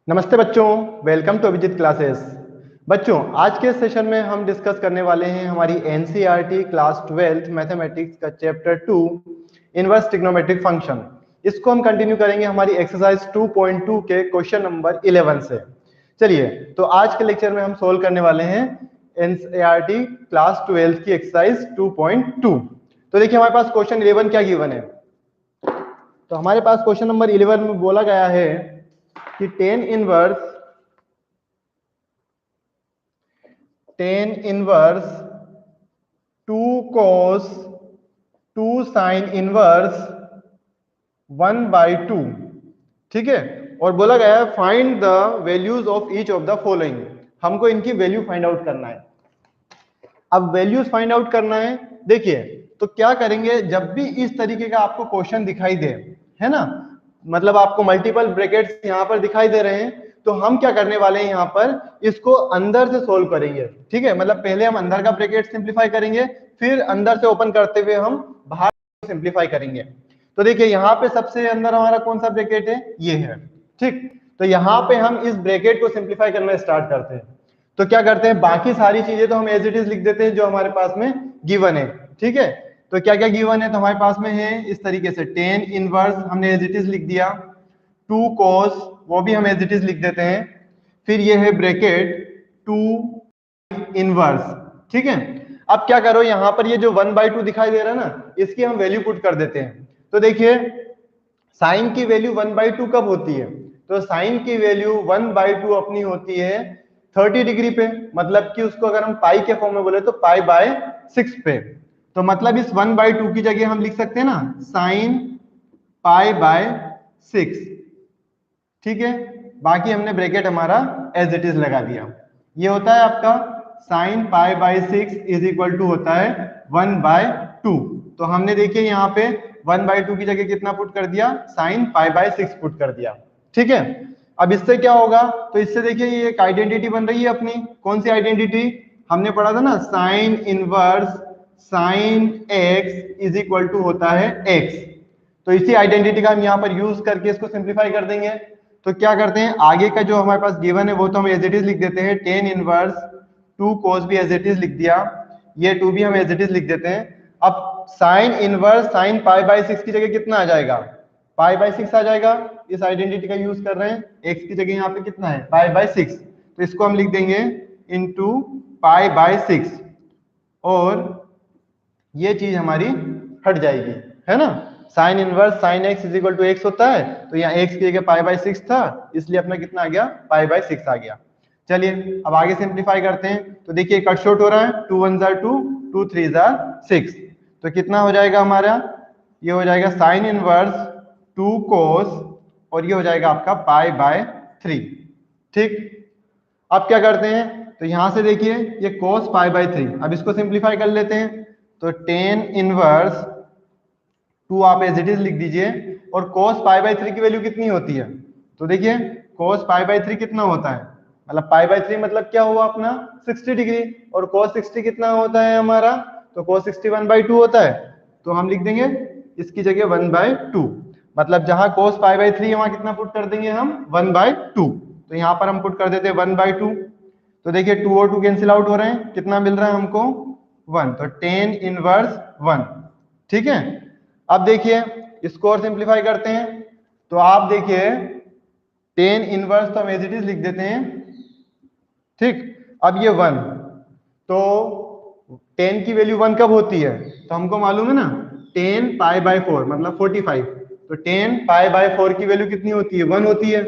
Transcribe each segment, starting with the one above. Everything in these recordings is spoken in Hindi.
नमस्ते बच्चों, वेलकम टू अभिजीत क्लासेस। बच्चों, आज के सेशन में हम डिस्कस करने वाले हैं हमारी एनसीईआरटी क्लास 12 मैथमेटिक्स का चैप्टर 2 इनवर्स ट्रिग्नोमेट्रिक फंक्शन। इसको हम कंटिन्यू करेंगे हमारी एक्सरसाइज 2.2 के क्वेश्चन नंबर 11 से। चलिए, तो आज के लेक्चर में हम सोल्व करने वाले हैं एनसीईआरटी क्लास 12 की एक्सरसाइज 2.2। तो देखिए, हमारे पास क्वेश्चन 11 क्या गिवन है। तो हमारे पास क्वेश्चन नंबर 11 में बोला गया है कि tan inverse 2 cos 2 sin inverse 1/2, ठीक है। और बोला गया है find the values of each of the following. हमको इनकी वैल्यू फाइंड आउट करना है। अब वैल्यूज फाइंड आउट करना है। देखिए, तो क्या करेंगे, जब भी इस तरीके का आपको क्वेश्चन दिखाई दे, है ना, मतलब आपको मल्टीपल ब्रैकेट्स यहाँ पर दिखाई दे रहे हैं, तो हम क्या करने वाले हैं, यहाँ पर इसको अंदर से सोल्व करेंगे। ठीक है, मतलब पहले हम अंदर का ब्रैकेट सिंप्लीफाई करेंगे, फिर अंदर से ओपन करते हुए हम बाहर सिंप्लीफाई करेंगे। तो देखिए, यहाँ पे सबसे अंदर हमारा कौन सा ब्रैकेट है, ये है। ठीक, तो यहाँ पे हम इस ब्रैकेट को सिंप्लीफाई करना स्टार्ट करते हैं। तो क्या करते हैं, बाकी सारी चीजें तो हम एज इट इज लिख देते हैं जो हमारे पास में गिवन है। ठीक है, तो क्या क्या गिवन है, तो हमारे पास में है इस तरीके से टेन इनवर्स हमने एज इट इज लिख दिया, 2 cos वो भी हम एज इट इज लिख देते हैं, फिर ये है ब्रैकेट 2 इनवर्स। ठीक है, अब क्या करो, यहां पर ये जो 1/2 दिखाई दे रहा है ना, इसकी हम वैल्यू पुट कर देते हैं। तो देखिए, साइन की वैल्यू 1/2 कब होती है, तो साइन की वैल्यू 1/2 अपनी होती है 30 डिग्री पे, मतलब कि उसको अगर हम पाई के फॉर्म में बोले तो π/6 पे। तो मतलब इस 1/2 की जगह हम लिख सकते हैं ना साइन π/6। ठीक है, बाकी हमने ब्रैकेट हमारा एज इट इज लगा दिया। ये होता है आपका साइन π/6 इज इक्वल टू होता है 1/2। तो हमने देखिए यहाँ पे 1/2 की जगह कितना पुट कर दिया, साइन π/6 पुट कर दिया। ठीक है, अब इससे क्या होगा, तो इससे देखिए ये एक आइडेंटिटी बन रही है अपनी। कौन सी आइडेंटिटी, हमने पढ़ा था ना, sine inverse sine x is equal to होता है एक्स। तो इसी आइडेंटिटी का हम यहाँ पर यूज करके इसको सिंप्लीफाई कर देंगे। तो क्या करते हैं, आगे का जो हमारे पास गिवन है वो तो हम एज इट इज लिख देते हैं, टेन इनवर्स 2 cos भी एज इट इज लिख दिया, ये 2 भी हम एज इट इज लिख देते हैं। अब साइन इनवर्स साइन π/6 की जगह कितना आ जाएगा, π/6 आ जाएगा। इस आइडेंटिटी का यूज कर रहे हैं, x की जगह यहाँ पे कितना है π/6, तो इसको हम लिख देंगे इंटू π/6, और ये चीज हमारी हट जाएगी, है ना। Sine inverse sine x is equal to x होता है, तो यहाँ एक्स की जगह π/6 था, इसलिए अपना कितना आ गया, π/6 आ गया। चलिए, अब आगे सिंप्लीफाई करते हैं। तो देखिए कट शॉर्ट हो रहा है, 2 1 जार 2, 2 3 जार 6, तो कितना हो जाएगा हमारा, ये हो जाएगा साइन इनवर्स 2 cos, और ये हो जाएगा आपका π/3। ठीक, अब क्या करते हैं, तो यहां से देखिए ये cos π/3, अब इसको सिंप्लीफाई कर लेते हैं। तो टेन इनवर्स 2 आप एज इट इज लिख दीजिए, और cos π/3 की वैल्यू कितनी होती है, तो देखिए cos π/3 कितना होता है, मतलब π/3 मतलब क्या हुआ अपना 60 डिग्री, और cos 60 कितना होता है हमारा, तो cos 60 1/2 होता है। तो हम लिख देंगे इसकी जगह 1/2, मतलब जहां cos π/3 वहां कितना पुट कर देंगे हम 1/2, तो यहाँ पर हम पुट कर देते हैं 1/2। तो देखिए 2 और 2 कैंसिल आउट हो रहे हैं, कितना मिल रहा है हमको 1, तो टेन इनवर्स 1। ठीक है, अब देखिए इसको और सिंप्लीफाई करते हैं। तो आप देखिए टेन इनवर्स तो हम एज इट इज लिख देते हैं। ठीक, अब ये 1, तो 10 की वैल्यू 1 कब होती है, तो हमको मालूम है ना 10 π/4 मतलब 45, तो 10 π/4 की वैल्यू कितनी होती है, 1 होती है।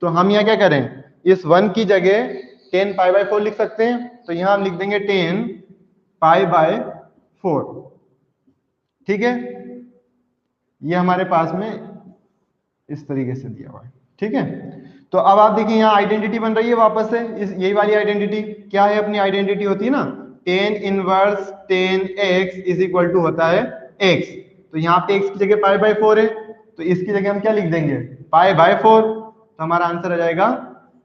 तो हम यहाँ क्या करें, इस 1 की जगह 10 π/4 लिख सकते हैं, तो यहाँ हम लिख देंगे 10 π/4। ठीक है, ये हमारे पास में इस तरीके से दिया हुआ है। ठीक है, तो अब आप देखिए यहाँ आइडेंटिटी बन रही है वापस से, इस यही वाली आइडेंटिटी क्या है, अपनी आइडेंटिटी होती है ना tan inverse tan x is equal to होता है एक्स। तो यहाँ पे एक्स की जगह π/4 है, तो इसकी जगह हम क्या लिख देंगे π/4, तो हमारा आंसर आ जाएगा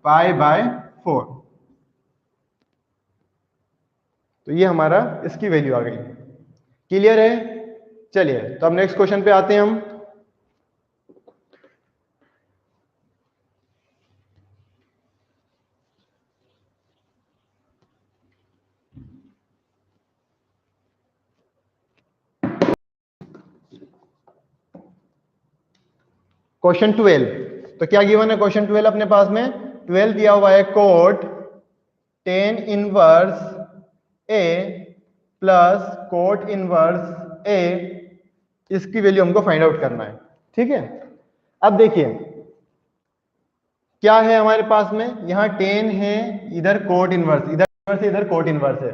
π/4। तो ये हमारा इसकी वैल्यू आ गई। क्लियर है, चलिए तो अब नेक्स्ट क्वेश्चन पे आते हैं हम। क्वेश्चन 12, तो क्या गिवन है क्वेश्चन 12 अपने पास में? 12 दिया हुआ है कोट टेन इनवर्स ए प्लस कोट इनवर्स ए, इसकी वैल्यू हमको फाइंड आउट करना है। ठीक है, अब देखिए क्या है हमारे पास में, यहाँ टेन है, इधर कोट इनवर्स, इधर कोट इनवर्स है।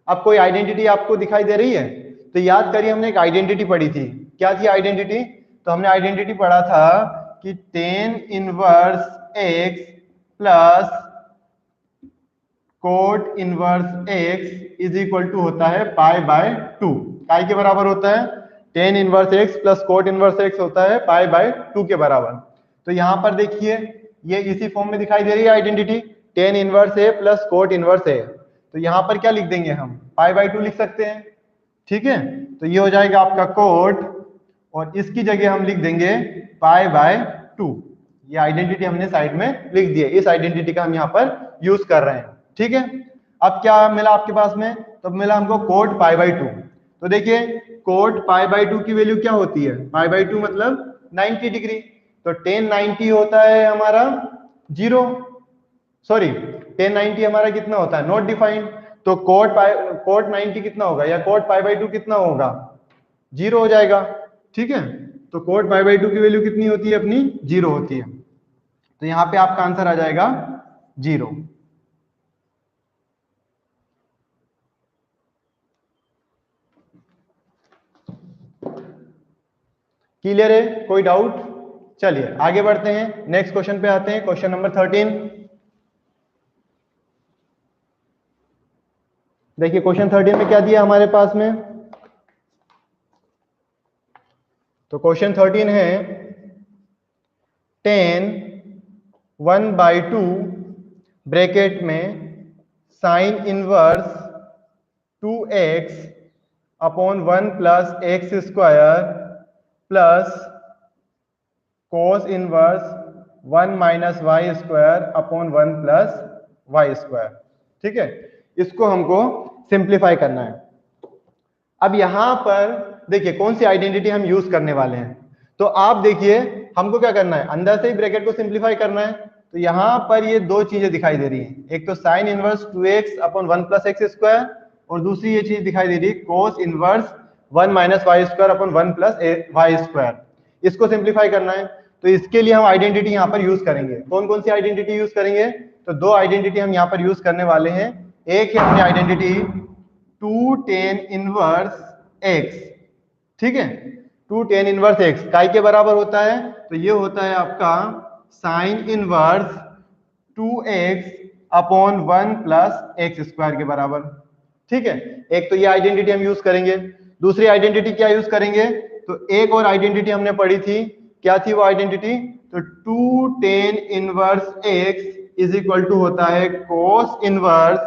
अब कोई आइडेंटिटी आपको दिखाई दे रही है? तो याद करिए हमने एक आइडेंटिटी पढ़ी थी, क्या थी आइडेंटिटी? तो हमने आइडेंटिटी पढ़ा था कि tan inverse x plus cot inverse x is equal to होता है पाई बाय 2। पाई के बराबर होता है tan inverse x plus cot inverse x होता है पाई बाय 2 के बराबर। तो यहां पर देखिए ये इसी फॉर्म में दिखाई दे रही है आइडेंटिटी, टेन इनवर्स ए प्लस कोट इनवर्स ए। तो यहां पर क्या लिख देंगे हम? पाई बाय 2 लिख सकते हैं। ठीक है, तो ये हो जाएगा आपका कोट, और इसकी जगह हम लिख देंगे पाई बाय 2। ये आइडेंटिटी हमने साइड में लिख दी है, इस आइडेंटिटी का हम यहाँ पर यूज कर रहे हैं। ठीक है, अब क्या मिला आपके पास में? तो मिला हमको कोट पाई बाय 2। तो देखिए कोट पाई बाय 2 की वैल्यू क्या होती है? पाई बाय 2 मतलब 90 डिग्री। तो 1090 होता है हमारा 0, सॉरी 1090 हमारा कितना होता है? Not defined. तो कोट 90 कितना होगा, या कोट पाई बाय 2 कितना होगा? 0 हो जाएगा। ठीक है, तो कोट पाई बाय 2 की वैल्यू कितनी होती है अपनी? 0 होती है। तो यहां पे आपका आंसर आ जाएगा 0। क्लियर है? कोई डाउट? चलिए आगे बढ़ते हैं, नेक्स्ट क्वेश्चन पे आते हैं, क्वेश्चन नंबर 13। देखिए क्वेश्चन 13 में क्या दिया हमारे पास में? तो क्वेश्चन 13 है 10 1/2 ब्रैकेट में sine inverse 2x upon 1 plus x square plus cos inverse 1 minus y square upon 1 plus y square. ठीक है, इसको हमको सिंप्लीफाई करना है। अब यहां पर देखिए कौन सी आइडेंटिटी हम यूज करने वाले हैं। तो आप देखिए हमको क्या करना है, अंदर से ही ब्रैकेट को सिंप्लीफाई करना है। तो यहां पर ये दो चीजें दिखाई दे रही हैं, एक तो sine inverse 2x upon 1 plus x square, और दूसरी ये चीज दिखाई दे रही है cos inverse 1 minus y square upon 1 plus y square. इसको सिंप्लीफाई करना है, तो इसके लिए हम आइडेंटिटी यहाँ पर यूज करेंगे। कौन कौन सी आइडेंटिटी यूज करेंगे? तो दो आइडेंटिटी हम यहाँ पर यूज करने वाले हैं। एक है अपनी आइडेंटिटी 2 tan इनवर्स x। ठीक है, 2 tan इनवर्स x काय के बराबर होता है? तो ये होता है आपका sine inverse 2x upon 1 plus x square के बराबर। ठीक है, एक तो ये आइडेंटिटी हम यूज करेंगे। दूसरी आइडेंटिटी क्या यूज करेंगे? तो एक और आइडेंटिटी हमने पढ़ी थी, क्या थी वो आइडेंटिटी? तो 2 tan inverse x is equal to होता है cos inverse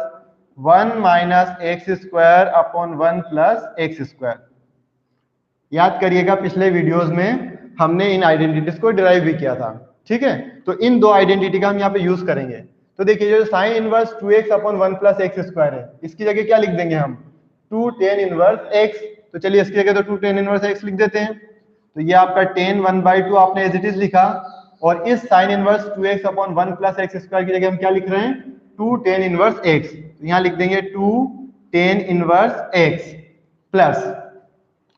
1 minus x square upon 1 plus x square. याद करिएगा पिछले वीडियोस में हमने इन आइडेंटिटीज को डिराइव भी किया था। ठीक है, तो इन दो आइडेंटिटी का हम यहाँ पे यूज करेंगे। तो देखिए जो sign inverse 2x upon 1 plus x square है, इसकी जगह क्या लिख देंगे हम? 2 tan इनवर्स x। तो चलिए इसकी जगह तो 2 tan इनवर्स x लिख देते हैं। तो ये आपका tan 1/2 आपने एज इट इज लिखा, और इस sign inverse 2x upon 1 plus x square की जगह हम क्या लिख रहे हैं? 2 tan इनवर्स x। तो यहाँ लिख देंगे 2 tan इनवर्स x प्लस,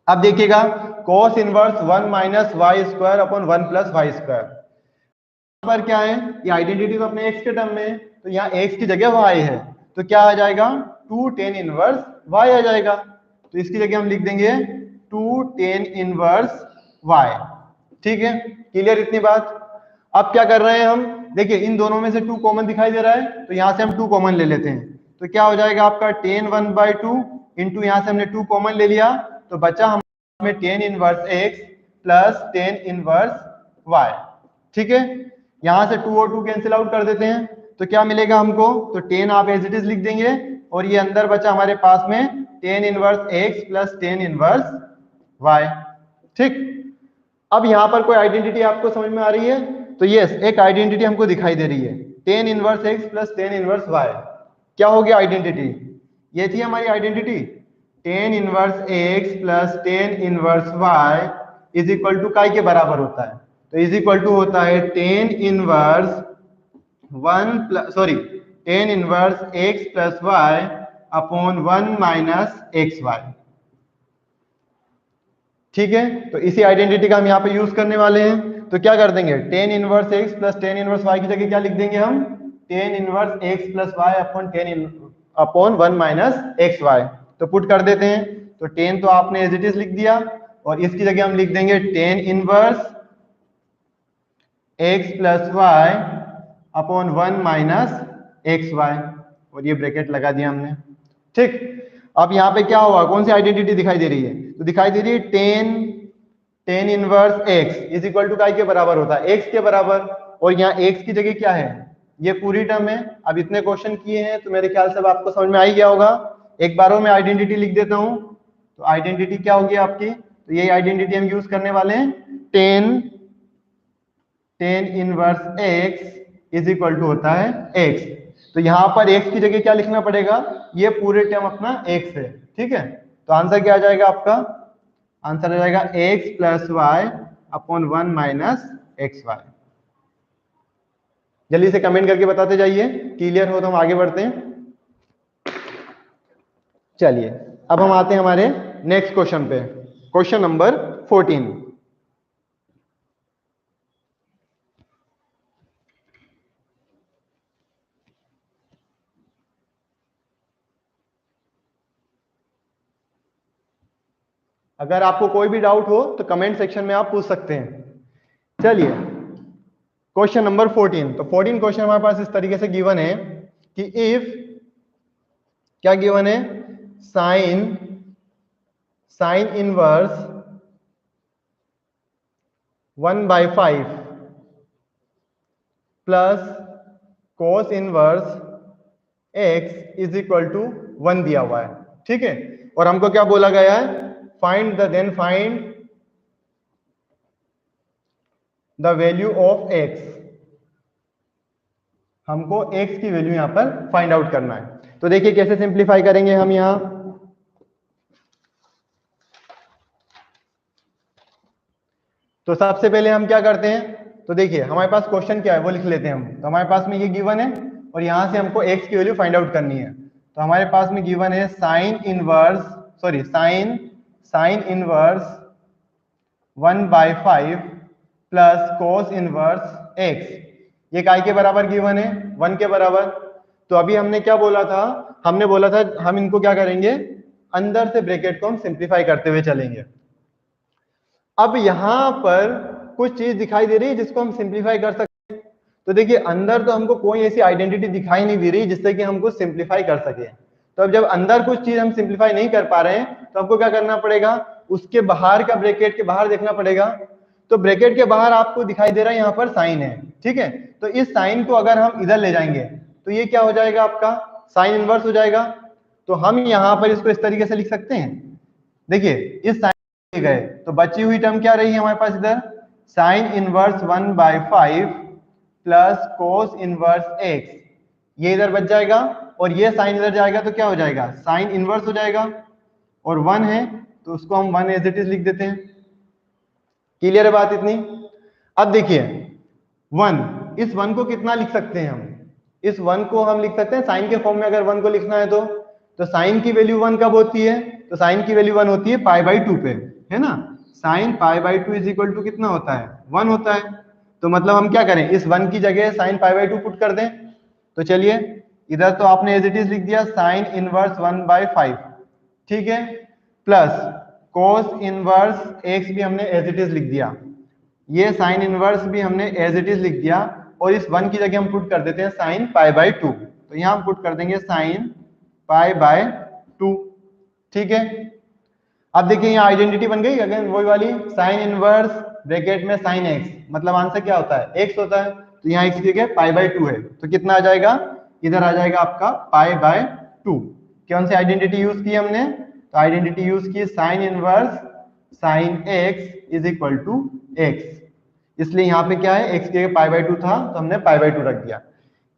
अब देखिएगा cos inverse 1 minus y square upon 1 plus y square. पर क्या है, ये आइडेंटिटी तो अपने x के टर्म में है, तो यहाँ x की जगह y है, तो क्या आ जाएगा? 2 tan इनवर्स y आ जाएगा। तो इसकी जगह हम लिख देंगे 2 tan इनवर्स y। ठीक है, क्लियर इतनी बात? अब क्या कर रहे हैं हम? देखिए इन दोनों में से 2 कॉमन दिखाई दे रहा है, तो यहाँ से हम 2 कॉमन ले लेते हैं। तो क्या हो जाएगा आपका tan 1/2 इंटू यहाँ से हमने 2 कॉमन ले लिया, तो बचा हमें tan inverse x plus tan inverse y। ठीक है, यहां से 2 और 2 कैंसिल आउट कर देते हैं, तो क्या मिलेगा हमको? तो tan आप एज इट इज लिख देंगे, और ये अंदर बचा हमारे पास में tan inverse x plus tan inverse y। ठीक, अब यहां पर कोई आइडेंटिटी आपको समझ में आ रही है? तो यस, एक आइडेंटिटी हमको दिखाई दे रही है tan inverse x plus tan inverse y। क्या हो गया आइडेंटिटी? ये थी हमारी identity tan inverse x plus tan inverse y is equal to काय के बराबर होता है? तो इज इक्वल टू होता है tan inverse tan inverse x plus y upon 1 minus x y. ठीक है, तो इसी आइडेंटिटी का हम यहाँ पे यूज करने वाले हैं। तो क्या कर देंगे, tan inverse x plus tan inverse y की जगह क्या लिख देंगे हम, tan inverse x plus y upon 1 minus x y. तो पुट कर देते हैं, तो टेन तो आपने एज इट इज लिख दिया, और इसकी जगह हम लिख देंगे tan inverse x plus y upon 1 minus x y, और ये ब्रैकेट लगा दिया हमने। ठीक, अब यहाँ पे क्या हुआ, कौन सी आइडेंटिटी दिखाई दे रही है, तो दिखाई दे रही है tan inverse x is equal to के बराबर होता है, एक्स के बराबर, और यहाँ एक्स की जगह क्या है, ये पूरी टर्म है। अब इतने क्वेश्चन किए हैं तो मेरे ख्याल से अब आपको समझ में आ ही गया होगा। एक बार और मैं आइडेंटिटी लिख देता हूं, तो आइडेंटिटी क्या होगी आपकी, तो यही आइडेंटिटी हम यूज करने वाले हैं, tan inverse x is equal to होता है एक्स। तो यहां पर एक्स की जगह क्या लिखना पड़ेगा, ये पूरे टर्म अपना एक्स है। ठीक है, तो आंसर क्या आ जाएगा आपका, आंसर आ जाएगा x plus y upon 1 minus x y. जल्दी से कमेंट करके बताते जाइए, क्लियर हो तो हम आगे बढ़ते हैं। चलिए अब हम आते हैं हमारे नेक्स्ट क्वेश्चन पे, क्वेश्चन नंबर 14। अगर आपको कोई भी डाउट हो तो कमेंट सेक्शन में आप पूछ सकते हैं। चलिए क्वेश्चन नंबर 14। तो 14 क्वेश्चन हमारे पास इस तरीके से गिवन है कि इफ, क्या गिवन है, sine inverse 1/5 plus cos inverse x is equal to 1 दिया हुआ है। ठीक है, और हमको क्या बोला गया है, find the value of x। हमको x की वैल्यू यहां पर फाइंड आउट करना है। तो देखिए कैसे सिंप्लीफाई करेंगे हम यहां, तो सबसे पहले हम क्या करते हैं, तो देखिए हमारे पास क्वेश्चन क्या है वो लिख लेते हैं हम। तो हमारे पास में ये गिवन है, और यहां से हमको x की वैल्यू फाइंड आउट करनी है। तो हमारे पास में गिवन है sine inverse 1/5 plus cos inverse x, ये काय के बराबर गिवन है, 1 के बराबर। तो अभी हमने क्या बोला था, हमने बोला था हम इनको क्या करेंगे, अंदर से ब्रैकेट को हम सिंप्लीफाई करते हुए चलेंगे। अब यहां पर कुछ चीज दिखाई दे रही है जिसको हम सिंप्लीफाई कर सकते हैं। तो देखिए अंदर तो हमको कोई ऐसी आइडेंटिटी दिखाई नहीं दे रही जिससे कि हमको सिंप्लीफाई कर सके। तो अब जब अंदर कुछ चीज हम सिंप्लीफाई नहीं कर पा रहे हैं तो हमको क्या करना पड़ेगा, उसके बाहर का ब्रैकेट के बाहर देखना पड़ेगा। तो ब्रैकेट के बाहर आपको दिखाई दे रहा है यहाँ पर साइन है। ठीक है, तो इस साइन को अगर हम इधर ले जाएंगे तो ये क्या हो जाएगा, आपका साइन इनवर्स हो जाएगा। तो हम यहाँ पर इसको इस तरीके से लिख सकते हैं, देखिए इस साइन गए तो बची हुई टर्म क्या रही है हमारे पास इधर, sign inverse 1/5 plus cos inverse x, ये इधर बच जाएगा, और ये साइन इधर जाएगा तो क्या हो जाएगा, साइन इनवर्स हो जाएगा, और 1 है तो उसको हम 1 एज इट इज लिख देते हैं। क्लियर है बात इतनी। अब देखिए 1, इस 1 को कितना लिख सकते हैं हम, इस 1 को हम लिख सकते हैं साइन के फॉर्म में। अगर 1 को लिखना है तो साइन की वैल्यू 1 कब होती है, तो साइन की वैल्यू 1 होती है π/2 पे, है ना। साइन π/2 इज इक्वल टू कितना होता है, 1 होता है। तो मतलब हम क्या करें, इस 1 की जगह साइन π/2 पुट कर दें। तो चलिए इधर तो आपने एज इट इज लिख दिया साइन इनवर्स 1/5, ठीक है, प्लस कोस इनवर्स x भी हमने एज इट इज लिख दिया, ये साइन इनवर्स भी हमने एज इट इज लिख दिया, और इस 1 की जगह हम पुट कर देते हैं साइन π/2। तो यहाँ हम पुट कर देंगे साइन π/2। ठीक है, अब देखिए यहाँ आइडेंटिटी बन गई, अगर वही वाली साइन इनवर्स ब्रैकेट में साइन x, मतलब आंसर क्या होता है, x होता है। तो यहाँ x की जगह π/2 है, तो कितना आ जाएगा, इधर आ जाएगा आपका π/2। कौन सी आइडेंटिटी यूज की हमने, तो आइडेंटिटी यूज की sine inverse sine x is equal to x, इसलिए यहाँ पे क्या है, x की जगह π/2 था तो हमने π/2 रख दिया।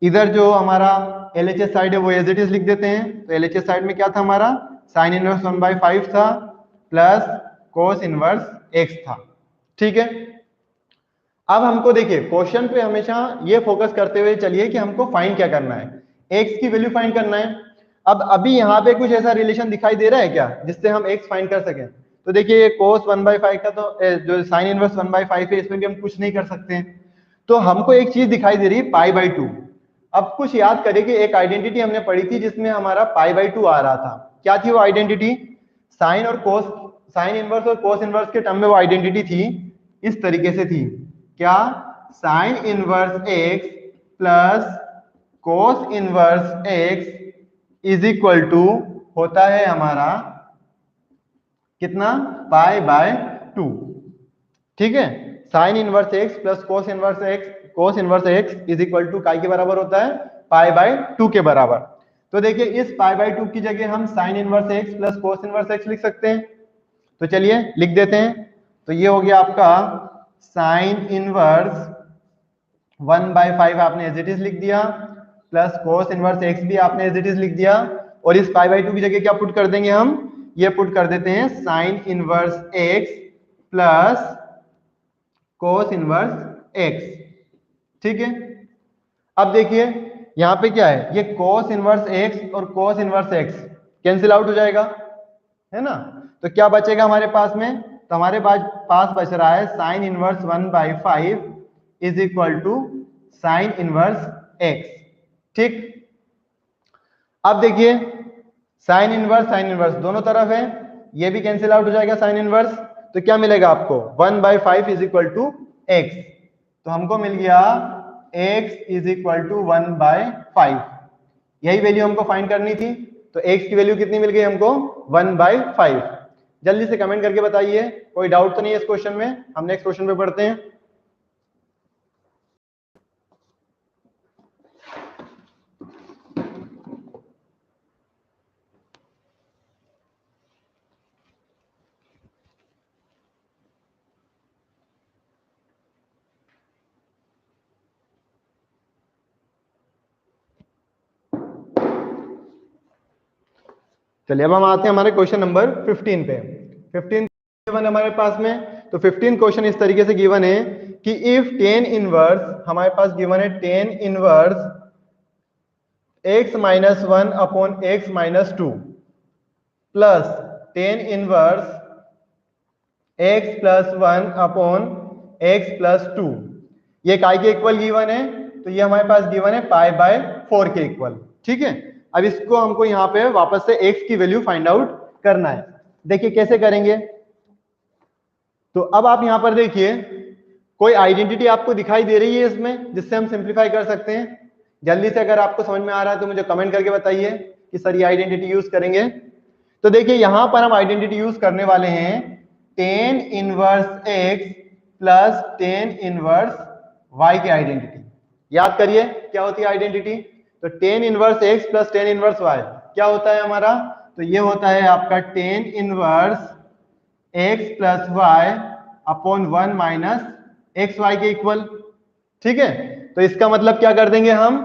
इधर जो हमारा LHS साइड है वो एज इट इज लिख देते हैं। तो LHS साइड में क्या था हमारा, साइन इनवर्स 1/5 था प्लस कोस इनवर्स x था। ठीक है, अब हमको देखिए क्वेश्चन पे हमेशा ये फोकस करते हुए चलिए कि हमको फाइंड क्या करना है, एक्स की वैल्यू फाइंड करना है। अब अभी यहाँ पे कुछ ऐसा रिलेशन दिखाई दे रहा है क्या जिससे हम एक्स फाइंड कर सकें? तो देखिए ये cos 1/5 का तो जो साइन इनवर्स 1/5 है इसमें भी हम कुछ नहीं कर सकते हैं। तो हमको एक चीज दिखाई दे रही है π/2। अब कुछ याद करिए कि एक आइडेंटिटी हमने पढ़ी थी जिसमें हमारा π/2 आ रहा था। क्या थी वो आइडेंटिटी? साइन और कोस, साइन इनवर्स और कोस इनवर्स के टर्म में वो आइडेंटिटी थी, इस तरीके से थी। क्या? Sine inverse x plus cos inverse x is equal to होता है हमारा कितना? π/2। ठीक है, sine inverse x plus cos inverse x is equal to काय के बराबर होता है? π/2 के बराबर। तो देखिए इस π/2 की जगह हम sign inverse x plus cos inverse x लिख सकते हैं। तो चलिए लिख देते हैं। तो ये हो गया आपका साइन इनवर्स 1/5 आपने एज इट इज लिख दिया, प्लस कोस इनवर्स एक्स भी आपने एज इट इज लिख दिया, और इस π/2 की जगह क्या पुट कर देंगे हम? ये पुट कर देते हैं sign inverse x plus cos inverse x. ठीक है, अब देखिए यहां पे क्या है, ये कोस इनवर्स एक्स और कोस इनवर्स एक्स कैंसिल आउट हो जाएगा, है ना? तो क्या बचेगा हमारे पास में? तो हमारे पास बच रहा है sine inverse 1/5 is equal to sine inverse x. ठीक, अब देखिए साइन इनवर्स दोनों तरफ है, ये भी कैंसिल आउट हो जाएगा साइन इनवर्स। तो क्या मिलेगा आपको? 1/5 इज इक्वल टू एक्स। तो हमको मिल गया x इज इक्वल टू 1/5। यही वैल्यू हमको फाइंड करनी थी। तो x की वैल्यू कितनी मिल गई हमको? 1/5। जल्दी से कमेंट करके बताइए, कोई डाउट तो नहीं है इस क्वेश्चन में? हम नेक्स्ट क्वेश्चन पे पढ़ते हैं। चलिए अब हम आते हैं हमारे क्वेश्चन नंबर 15 पे। 15 गिवन हमारे पास में। तो 15 क्वेश्चन इस तरीके से गिवन है कि इफ टेन इनवर्स, हमारे पास गिवन है tan inverse x-1 upon x-2 plus tan inverse x plus 1 upon x+2, ये काय के इक्वल गिवन है? तो ये हमारे पास गिवन है π/4 के इक्वल। ठीक है, अब इसको हमको यहाँ पे वापस से x की वैल्यू फाइंड आउट करना है। देखिए कैसे करेंगे। तो अब आप यहाँ पर देखिए कोई आइडेंटिटी आपको दिखाई दे रही है इसमें जिससे हम सिंप्लीफाई कर सकते हैं? जल्दी से अगर आपको समझ में आ रहा है तो मुझे कमेंट करके बताइए कि सर ये आइडेंटिटी यूज करेंगे। तो देखिए यहां पर हम आइडेंटिटी यूज करने वाले हैं tan inverse x plus tan inverse y की आइडेंटिटी। याद करिए क्या होती है आइडेंटिटी? तो tan inverse x plus tan inverse y क्या होता है हमारा? तो ये होता है आपका tan inverse x plus y upon 1 minus x y के इक्वल। ठीक है, तो इसका मतलब क्या कर देंगे हम?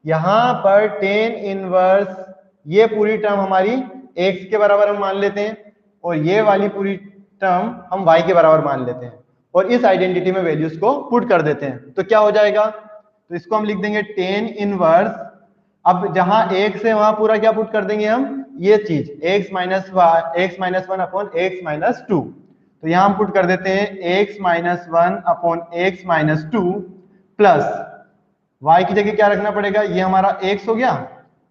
यहां पर टेन इनवर्स ये पूरी टर्म हमारी एक्स के बराबर हम मान लेते हैं और ये वाली पूरी टर्म हम वाई के बराबर मान लेते हैं और इस आइडेंटिटी में वैल्यूज को पुट कर देते हैं। तो क्या हो जाएगा? तो इसको हम लिख देंगे टेन इनवर्स, अब जहां एक्स है वहां पूरा क्या पुट कर देंगे हम? ये चीज x-1 अपॉन x-2। तो यहां हम पुट कर देते हैं x-1 upon x-2 plus y की जगह क्या रखना पड़ेगा? ये हमारा x हो गया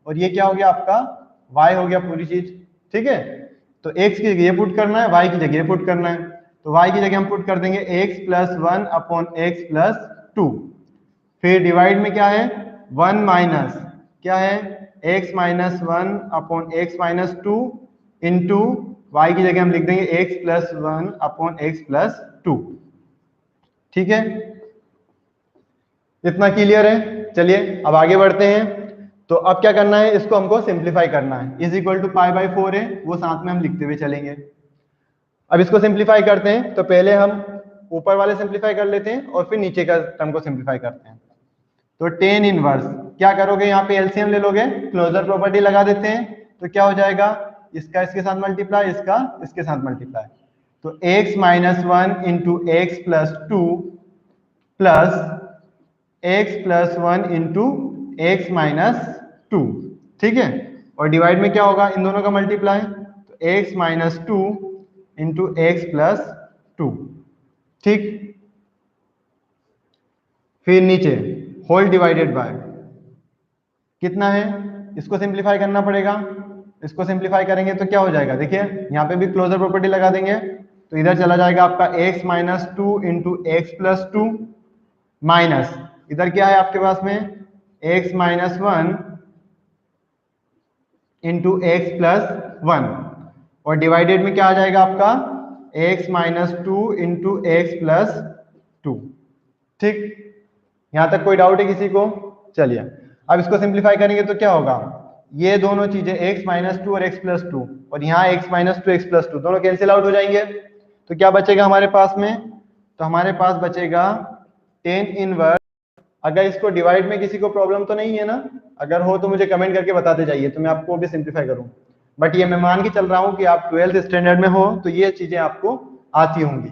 और ये क्या हो गया आपका? y हो गया पूरी चीज। ठीक है, तो x की जगह ये पुट करना है, y की जगह ये पुट करना है। तो y की जगह हम पुट कर देंगे x+1 अपॉन x+2, फिर डिवाइड में क्या है? 1 माइनस क्या है? x-1 upon x-2 into y की जगह हम लिख देंगे x+1 अपॉन x+2। ठीक है, इतना क्लियर है? चलिए अब आगे बढ़ते हैं। तो अब क्या करना है? इसको हमको सिंप्लीफाई करना है। इज इक्वल टू π/4 है, वो साथ में हम लिखते हुए चलेंगे। अब इसको सिंप्लीफाई करते हैं। तो पहले हम ऊपर वाले सिंप्लीफाई कर लेते हैं और फिर नीचे का टर्म को सिंप्लीफाई करते हैं। तो टेन इनवर्स क्या करोगे? यहाँ पे एलसीएम ले लोगे, क्लोजर प्रॉपर्टी लगा देते हैं। तो क्या हो जाएगा? इसका इसके साथ मल्टीप्लाई, इसका इसके साथ मल्टीप्लाई। तो x-1 into x+2 plus x plus 1 into x minus 2, ठीक है। और डिवाइड में क्या होगा, इन दोनों का मल्टीप्लाई, तो x minus 2 into x plus 2, ठीक। फिर नीचे होल डिवाइडेड बाय कितना है, इसको सिंप्लीफाई करना पड़ेगा। इसको सिंप्लीफाई करेंगे तो क्या हो जाएगा, देखिए यहाँ पे भी क्लोजर प्रॉपर्टी लगा देंगे, तो इधर चला जाएगा आपका x minus 2 into x plus 2 minus इधर क्या है आपके पास में x minus 1 into x plus 1, और डिवाइडेड में क्या आ जाएगा आपका x minus 2 into x plus 2, ठीक। यहां तक कोई डाउट है किसी को? चलिए अब इसको सिंप्लीफाई करेंगे तो क्या होगा, ये दोनों चीजें x माइनस 2 और x प्लस 2 और यहाँ x माइनस 2 एक्स प्लस 2 दोनों कैंसिल आउट हो जाएंगे, तो क्या बचेगा हमारे पास में, तो हमारे पास बचेगा टेन इनवर्स। अगर इसको डिवाइड में किसी को प्रॉब्लम तो नहीं है ना, अगर हो तो मुझे कमेंट करके बताते जाइए, तो मैं आपको भी सिंप्लीफाई करूं। बट ये मैं मान के चल रहा हूं कि आप 12th स्टैंडर्ड में हो तो ये चीजें आपको आती होंगी।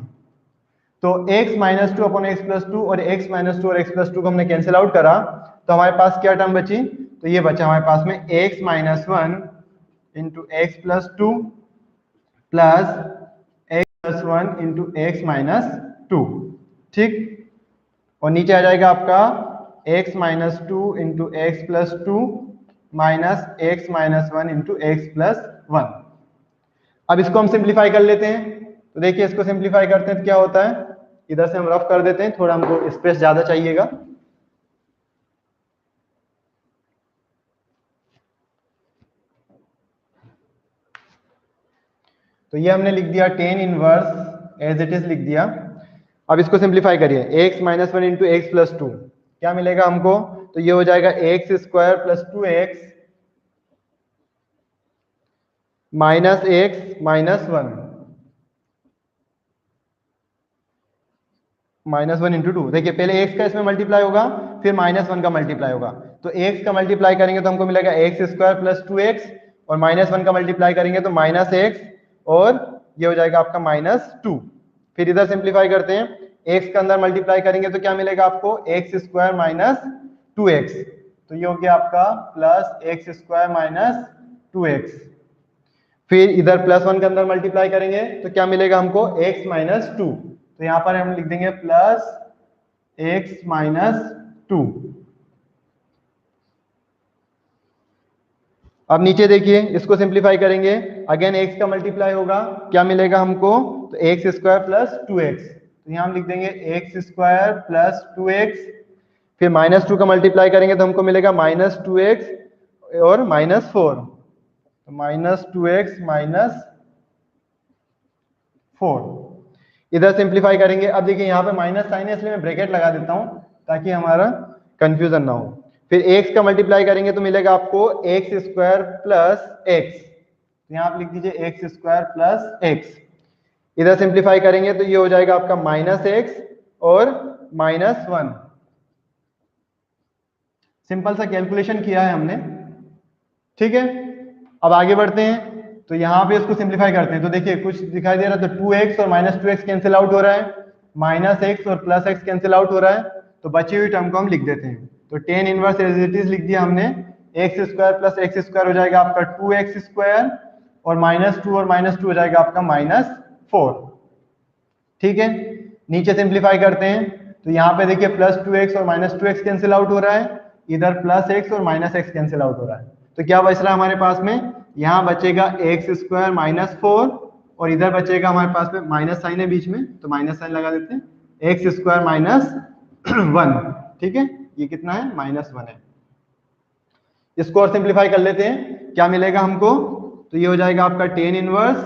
तो x minus 2 upon x plus 2 और x माइनस 2 और x प्लस 2 को हमने कैंसिल आउट करा, तो हमारे पास क्या टर्म बची, तो ये बचा हमारे पास में x minus 1 into x plus 2 plus x plus 1 into x minus 2, ठीक। और नीचे आ जाएगा आपका x minus 2 into x plus 2 minus x minus 1 into x plus 1। अब इसको हम सिंप्लीफाई कर लेते हैं, तो देखिए इसको सिंप्लीफाई करते हैं तो क्या होता है, इधर से हम रफ कर देते हैं, थोड़ा हमको स्पेस ज्यादा चाहिएगा। तो ये हमने लिख दिया tan inverse as it is लिख दिया। अब इसको सिंप्लीफाई करिए, x minus 1 into x plus 2 क्या मिलेगा हमको, तो ये हो जाएगा x square plus 2x minus x minus 1 minus 1 into 2। देखिए पहले x का इसमें मल्टीप्लाई होगा, फिर माइनस 1 का मल्टीप्लाई होगा, तो x का मल्टीप्लाई करेंगे तो हमको मिलेगा एक्स स्क्वायर प्लस 2x और माइनस 1 का मल्टीप्लाई करेंगे तो माइनस एक्स और ये हो जाएगा आपका माइनस 2। फिर इधर सिंप्लीफाई करते हैं, x का अंदर मल्टीप्लाई करेंगे तो क्या मिलेगा आपको एक्स स्क्वायर माइनस 2x, तो ये हो गया आपका plus x square minus 2x। फिर इधर प्लस 1 के अंदर मल्टीप्लाई करेंगे तो क्या मिलेगा हमको x माइनस 2, तो यहां पर हम लिख देंगे प्लस x माइनस 2। अब नीचे देखिए इसको सिंप्लीफाई करेंगे, अगेन x का मल्टीप्लाई होगा, क्या मिलेगा हमको, तो एक्स स्क्वायर प्लस 2x, तो यहां हम लिख देंगे एक्स स्क्वायर प्लस 2x। फिर माइनस 2 का मल्टीप्लाई करेंगे तो हमको मिलेगा माइनस 2x और माइनस 4, तो माइनस 2x माइनस 4। इधर सिंप्लीफाई करेंगे, अब देखिए यहाँ पे माइनस साइन है इसलिए मैं ब्रैकेट लगा देता हूँ ताकि हमारा कंफ्यूजन ना हो। फिर x का मल्टीप्लाई करेंगे तो मिलेगा आपको एक्स स्क्वायर प्लस एक्स, तो यहाँ आप लिख दीजिए एक्स स्क्वायर प्लस एक्स। इधर सिंप्लीफाई करेंगे तो ये हो जाएगा आपका माइनस एक्स और माइनस 1। सिंपल सा कैलकुलेशन किया है हमने, ठीक है। अब आगे बढ़ते हैं, तो यहाँ पे इसको सिंप्लीफाई करते हैं, तो देखिए कुछ दिखाई दे रहा है, तो 2x और माइनस 2x कैंसिल आउट हो रहा है, माइनस x और प्लस x कैंसिल आउट हो रहा है, तो बची हुई टर्म को हम लिख देते हैं। तो tan inverse as it is लिख दिया हमने, x square plus x square हो जाएगा आपका 2x स्क्वायर और माइनस 2 और माइनस 2 हो जाएगा आपका माइनस 4, ठीक है। नीचे सिंप्लीफाई करते हैं, तो यहाँ पे देखिए प्लस 2x और माइनस 2x कैंसिल आउट हो रहा है, इधर प्लस x और माइनस x कैंसिल आउट हो रहा है, तो क्या बच रहा है हमारे पास में, यहाँ बचेगा एक्स स्क्वायर माइनस 4 और इधर बचेगा हमारे पास में माइनस साइन है बीच में, तो माइनस साइन लगा देते हैं, एक्स स्क्वायर माइनस 1, ठीक है। ये कितना है, माइनस 1 है। इसको और सिंप्लीफाई कर लेते हैं, क्या मिलेगा हमको, तो ये हो जाएगा आपका tan inverse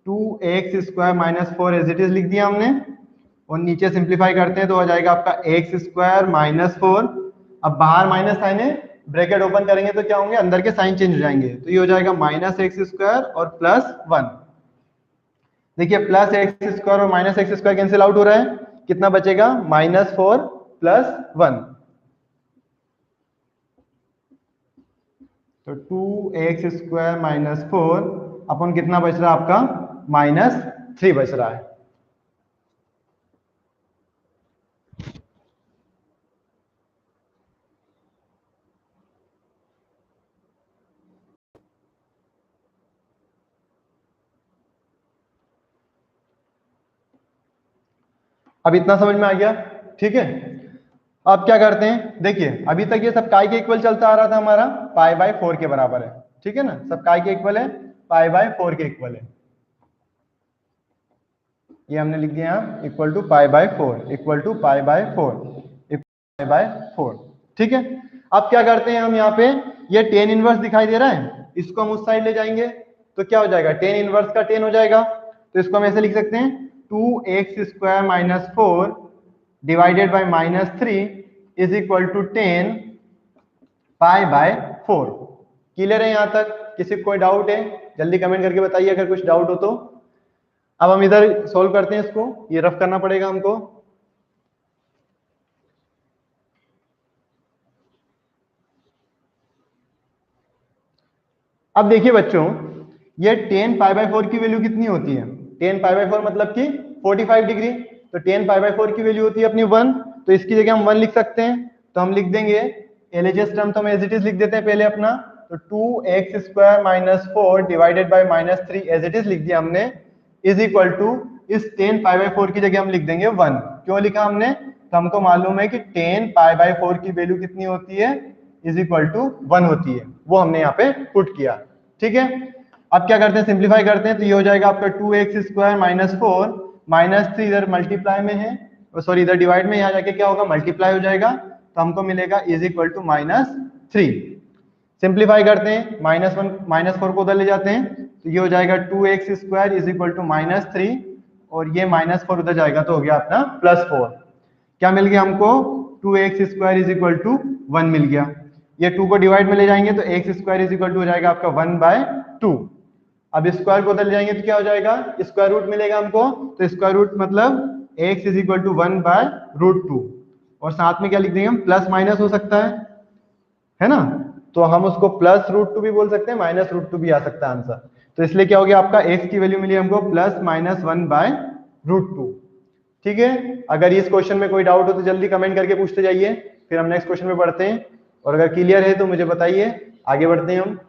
2x square minus 4 as it is लिख दिया हमने, और नीचे सिंप्लीफाई करते हैं तो हो जाएगा आपका एक्स स्क्वायर माइनस 4। अब बाहर माइनस साइन है, ब्रैकेट ओपन करेंगे तो क्या होंगे, अंदर के साइन चेंज हो जाएंगे, तो ये हो जाएगा माइनस एक्स स्क्वायर और प्लस 1। देखिए प्लस एक्स स्क्वायर और minus x square cancel out हो रहा है, कितना बचेगा, माइनस 4 प्लस 1, तो 2x स्क्वायर माइनस 4 अपन कितना बच रहा है आपका, माइनस 3 बच रहा है। अब इतना समझ में आ गया? ठीक है, अब क्या करते हैं, देखिए अभी तक ये सब काय के इक्वल चलता आ रहा था हमारा, पाई बाय 4 के बराबर है, ठीक है ना, सब काय के इक्वल है, पाई बाय 4 के इक्वल है, ये हमने लिख दिया यहाँ equal to pi by 4, equal to pi by 4, pi by 4, ठीक है। अब क्या करते हैं हम यहाँ पे, ये टेन इनवर्स दिखाई दे रहा है, इसको हम उस साइड ले जाएंगे तो क्या हो जाएगा, टेन इनवर्स का 10 हो जाएगा, तो इसको हम ऐसे लिख सकते हैं 2x² minus 4 divided by minus 3 is equal to 10 pi by 4। Clear है यहाँ तक? किसी को कोई डाउट है जल्दी कमेंट करके बताइए अगर कुछ डाउट हो तो। अब हम इधर सोल्व करते हैं इसको, ये रफ करना पड़ेगा हमको। अब देखिए बच्चों, ये 10 पाई बाय 4 की वैल्यू कितनी होती है, 10 पाई बाय 4 मतलब कि 45 डिग्री, तो 10 पाई बाय 4 की वैल्यू होती है अपनी 1, तो इसकी जगह हम 1 लिख सकते हैं, तो हम लिख देंगे एलएचएस टर्म तो हम एज इट इज लिख देते हैं पहले अपना, तो 2x² minus 4 divided by minus 3 as it is लिख दिया हमने, इज इक्वल टू इस 10 पाई बाय 4 की जगह हम लिख देंगे 1। क्यों लिखा हमने, तो हमको मालूम है कि 10 पाई बाय 4 की वैल्यू कितनी होती है, इज इक्वल टू 1 होती है, वो हमने यहाँ पे पुट किया, ठीक है। अब क्या करते हैं, सिंप्लीफाई करते हैं, तो ये हो जाएगा आपका 2x² माइनस 4 माइनस 3 इधर मल्टीप्लाई में है, सॉरी इधर डिवाइड में, यहाँ जाके क्या होगा मल्टीप्लाई हो जाएगा, तो हमको मिलेगा is equal to minus 3। Simplify करते हैं, माइनस 1 माइनस 4 को उधर ले जाते हैं, तो ये हो जाएगा 2x² is equal to minus 3, और ये माइनस 4 उधर जाएगा तो हो गया अपना प्लस 4। क्या मिल गया हमको, 2x² इज इक्वल टू 1 मिल गया। ये 2 को डिवाइड में ले जाएंगे तो x² इज इक्वल टू हो जाएगा आपका 1 बाय 2। अब स्क्वायर को उधर ले जाएंगे तो क्या हो जाएगा, स्क्वायर रूट मिलेगा हमको, तो स्क्वायर रूट मतलब x is equal to 1 by root 2, और साथ में क्या लिख देंगे हम, प्लस माइनस हो सकता है ना, तो हम उसको प्लस रूट 2 भी बोल सकते हैं, माइनस रूट 2 भी आ सकता है आंसर, तो इसलिए क्या हो गया आपका x की वैल्यू मिली हमको प्लस माइनस 1 बाय रूट 2, ठीक है। अगर इस क्वेश्चन में कोई डाउट हो तो जल्दी कमेंट करके पूछते जाइए, फिर हम नेक्स्ट क्वेश्चन में बढ़ते हैं, और अगर क्लियर है तो मुझे बताइए, आगे बढ़ते हैं हम।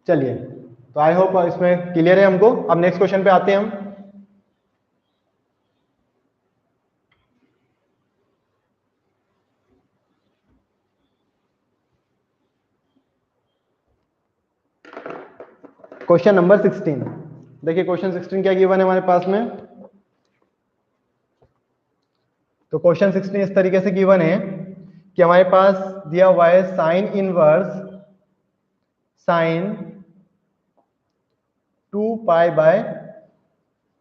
चलिए, तो आई होप इसमें क्लियर है हमको। अब नेक्स्ट क्वेश्चन पे आते हैं हम। क्वेश्चन नंबर 16, देखिए क्वेश्चन 16 क्या गिवन है हमारे पास में। तो क्वेश्चन 16 इस तरीके से गिवन है कि हमारे पास दिया हुआ है sine inverse sign 2 pi by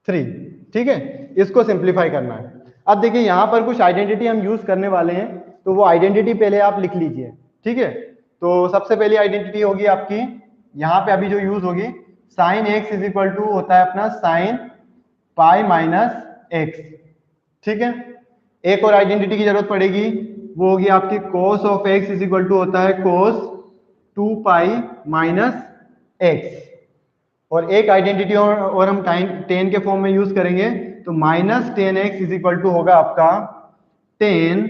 3, ठीक है, इसको सिंप्लीफाई करना है। अब देखिए यहां पर कुछ आइडेंटिटी हम यूज करने वाले हैं, तो वो आइडेंटिटी पहले आप लिख लीजिए, ठीक है। तो सबसे पहली आइडेंटिटी होगी आपकी यहाँ पे अभी जो यूज होगी, sine x is equal to होता है अपना साइन पाई माइनस एक्स, ठीक है। एक और आइडेंटिटी की जरूरत पड़ेगी, वो होगी आपकी cos of x is equal to होता है cos 2 पाई माइनस एक्स, और एक आइडेंटिटी और हम टेन के फॉर्म में यूज करेंगे, तो minus 10x is equal to होगा आपका 10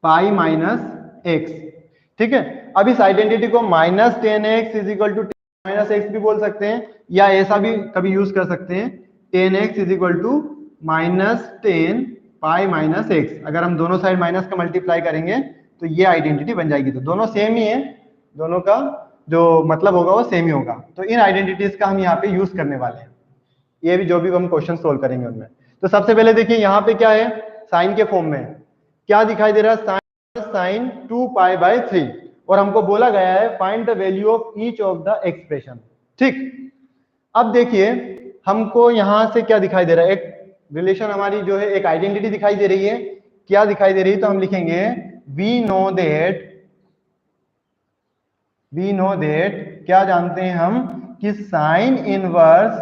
पाई माइनस एक्स, ठीक है। अब इस आइडेंटिटी को minus 10x is equal to minus x भी बोल सकते हैं, या ऐसा भी कभी यूज कर सकते हैं 10x is equal to minus 10 pi minus x. अगर हम दोनों साइड माइनस का मल्टीप्लाई करेंगे तो ये आइडेंटिटी बन जाएगी, तो दोनों सेम ही है, दोनों का जो मतलब होगा वो सेम ही होगा। तो इन आइडेंटिटीज का हम यहाँ पे यूज करने वाले हैं, ये भी जो भी हम क्वेश्चन सोल्व करेंगे उनमें। तो सबसे पहले देखिए यहाँ पे क्या है, साइन के फॉर्म में क्या दिखाई दे रहा है, साइन 2 पाई बाय 3, और हमको बोला गया है find the value of each of the expression, ठीक। अब देखिए हमको यहां से क्या दिखाई दे रहा है, एक रिलेशन हमारी जो है, एक आइडेंटिटी दिखाई दे रही है, क्या दिखाई दे रही है, तो हम लिखेंगे वी नो दैट क्या जानते हैं हम, कि sine inverse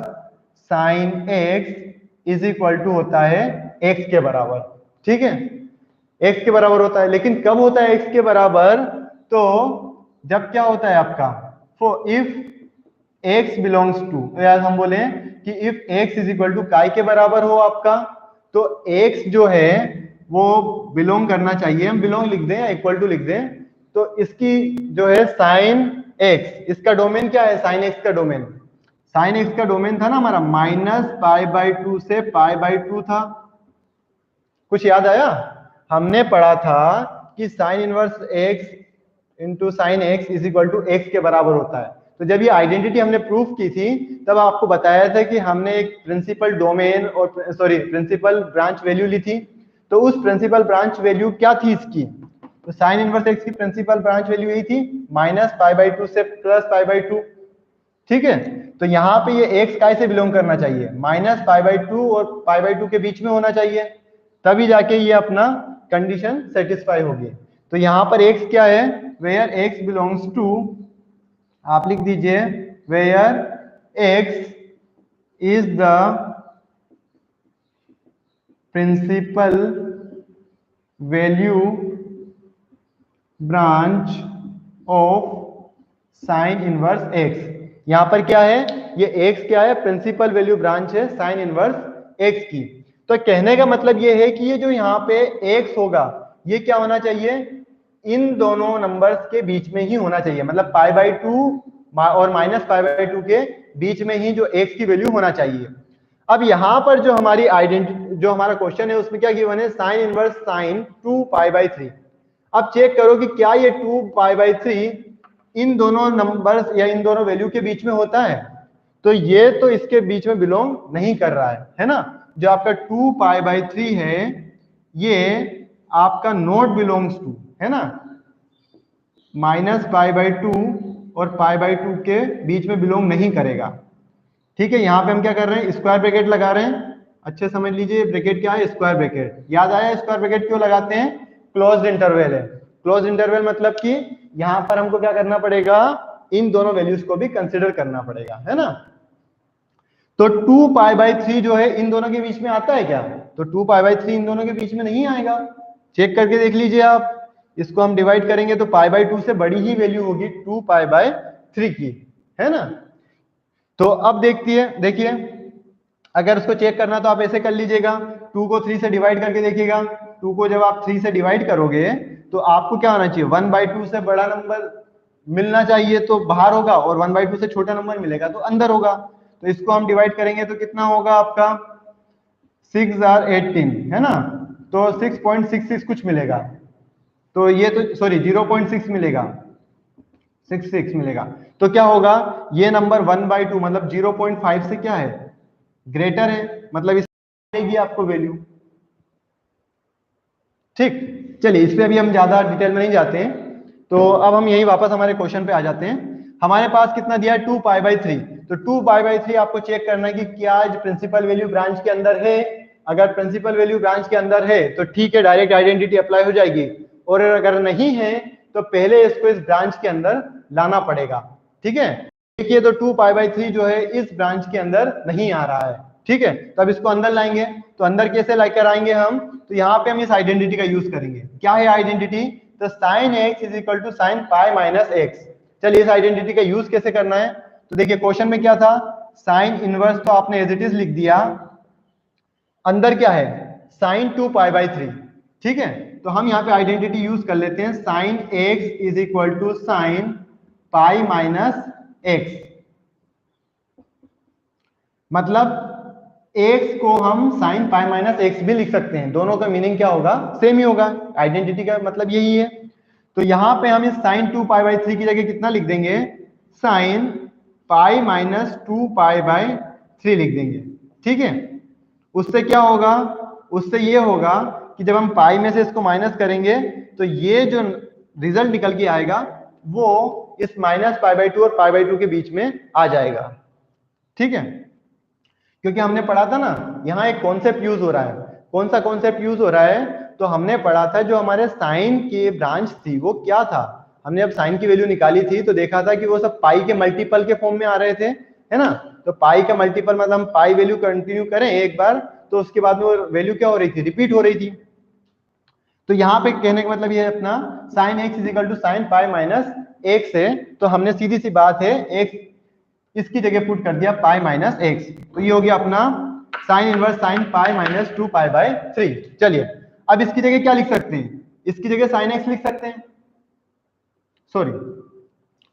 sine x is equal to होता है एक्स के बराबर, ठीक है, एक्स के बराबर होता है। लेकिन कब होता है एक्स के बराबर, तो जब क्या होता है आपका, for if x belongs to, तो यार हम बोले कि if x is equal to काय के बराबर हो आपका, तो x जो है वो बिलोंग करना चाहिए, हम बिलोंग लिख दें या इक्वल टू लिख दें, तो इसकी जो है साइन x, इसका डोमेन क्या है, साइन x का डोमेन, साइन x का डोमेन था ना हमारा -π/2 से π/2 था। कुछ याद आया? हमने पढ़ा था कि sine inverse x into sine x is equal to x के बराबर होता है। तो जब ये आइडेंटिटी हमने प्रूफ की थी तब आपको बताया था कि हमने एक प्रिंसिपल डोमेन और प्रिंसिपल ब्रांच वैल्यू ली थी। तो उस प्रिंसिपल ब्रांच वैल्यू क्या थी इसकी, तो साइन इनवर्स x की प्रिंसिपल ब्रांच वैल्यू यही थी -π/2 से +π/2। ठीक है, तो यहाँ पे ये x काय से बिलोंग करना चाहिए, -π/2 और π/2 के बीच में होना चाहिए, तभी जाके ये अपना कंडीशन सेटिस्फाई होगी। तो यहाँ पर x क्या है, वेयर x बिलोंग्स टू, आप लिख दीजिए where x is the principal value branch of sine inverse x। यहां पर क्या है, ये x क्या है, प्रिंसिपल वैल्यू ब्रांच है साइन इनवर्स x की। तो कहने का मतलब ये है कि ये जो यहाँ पे x होगा ये क्या होना चाहिए, इन दोनों नंबर्स के बीच में ही होना चाहिए, मतलब π/2 और -π/2 के बीच में ही जो x की वैल्यू होना चाहिए। अब यहाँ पर जो हमारी आइडेंटिटी, जो हमारा क्वेश्चन है उसमें क्या गिवन है, साइन इनवर्स साइन 2π/3। अब चेक करो कि क्या ये 2π/3 इन दोनों नंबर्स या इन दोनों वैल्यू के बीच में होता है, तो ये तो इसके बीच में बिलोंग नहीं कर रहा है ना। जो आपका 2π/3 है ये आपका नॉट बिलोंग्स टू, है ना, -π/2 और π/2 के बीच में बिलोंग नहीं करेगा। ठीक है, यहाँ पे हम क्या कर रहे हैं, स्क्वायर ब्रैकेट लगा रहे हैं, अच्छे समझ लीजिए ब्रैकेट क्या है, स्क्वायर ब्रैकेट। याद आया स्क्वायर ब्रैकेट क्यों लगाते हैं, क्लोज्ड इंटरवल है। क्लोज्ड इंटरवल मतलब कि यहाँ पर हमको क्या करना पड़ेगा, इन दोनों वैल्यूज को भी कंसिडर करना पड़ेगा, है ना। तो 2π/3 जो है इन दोनों के बीच में आता है क्या, तो 2π/3 इन दोनों के बीच में नहीं आएगा। चेक करके देख लीजिए आप, इसको हम डिवाइड करेंगे तो π/2 से बड़ी ही वैल्यू होगी 2π/3 की, है ना। तो अब देखिए अगर उसको चेक करना तो आप ऐसे कर लीजिएगा, 2 को 3 से डिवाइड करके देखिएगा। 2 को जब आप 3 से डिवाइड करोगे तो आपको क्या होना चाहिए, 1/2 से बड़ा नंबर मिलना चाहिए तो बाहर होगा, और 1/2 से छोटा नंबर मिलेगा तो अंदर होगा। तो इसको हम डिवाइड करेंगे तो कितना होगा आपका 6 और 18, है ना, तो 6.66 कुछ मिलेगा। तो ये तो सॉरी 0.6 मिलेगा, 66 मिलेगा। तो क्या होगा, ये नंबर 1/2 मतलब 0.5 से क्या है, ग्रेटर है, मतलब इस मिलेगी आपको वैल्यू। ठीक, चलिए इस पे अभी हम ज्यादा डिटेल में नहीं जाते हैं। तो अब हम यही वापस हमारे क्वेश्चन पे आ जाते हैं। हमारे पास कितना दिया है, 2π/3। तो 2π/3 आपको चेक करना है कि क्या प्रिंसिपल वैल्यू ब्रांच के अंदर है। अगर प्रिंसिपल वैल्यू ब्रांच के अंदर है तो ठीक है, डायरेक्ट आइडेंटिटी अप्लाई हो जाएगी, और अगर नहीं है तो पहले इसको इस ब्रांच के अंदर लाना पड़ेगा। ठीक है, देखिए तो 2π/3 जो है इस ब्रांच के अंदर नहीं आ रहा है। ठीक है, तो अब इसको अंदर लाएंगे, तो अंदर कैसे लेकर आएंगे हम, तो यहाँ पे हम इस आइडेंटिटी का यूज करेंगे। क्या है आइडेंटिटी, तो sine x is equal to sine π-x। चलिए इस आइडेंटिटी का यूज कैसे करना है, तो देखिए क्वेश्चन में क्या था, साइन इनवर्स तो आपने एज इट इज लिख दिया, अंदर क्या है साइन 2π/3। ठीक है, तो हम यहाँ पे आइडेंटिटी यूज कर लेते हैं, sine x is equal to sine π-x। मतलब x को हम साइन π-x भी लिख सकते हैं, दोनों का मीनिंग क्या होगा, सेम ही होगा। आइडेंटिटी का मतलब यही है। तो यहाँ पे हम इस साइन 2π/3 की जगह कितना लिख देंगे, साइन π-2π/3 लिख देंगे। ठीक है, उससे क्या होगा, उससे ये होगा कि जब हम पाई में से इसको माइनस करेंगे तो ये जो रिजल्ट निकल के आएगा वो इस -π/2 और π/2 के बीच में आ जाएगा। ठीक है, क्योंकि हमने पढ़ा था ना, यहाँ एक कॉन्सेप्ट यूज हो रहा है। कौन सा कॉन्सेप्ट यूज हो रहा है, तो हमने पढ़ा था जो हमारे साइन की ब्रांच थी वो क्या था, हमने जब साइन की वैल्यू निकाली थी तो देखा था कि वो सब पाई के मल्टीपल के फॉर्म में आ रहे थे, है ना। तो पाई का मल्टीपल मतलब हम पाई वैल्यू कंटिन्यू करें एक बार तो उसके बाद में वो वैल्यू क्या हो रही थी, रिपीट हो रही थी। तो यहाँ पे कहने का मतलब ये है अपना sine x is equal to sine π-x है, तो हमने सीधी सी बात है x इसकी जगह पुट कर दिया π-x। तो ये हो गया अपना sine inverse sine pi minus 2π/3। चलिए अब इसकी जगह क्या लिख सकते हैं, इसकी जगह साइन एक्स लिख सकते हैं। सॉरी,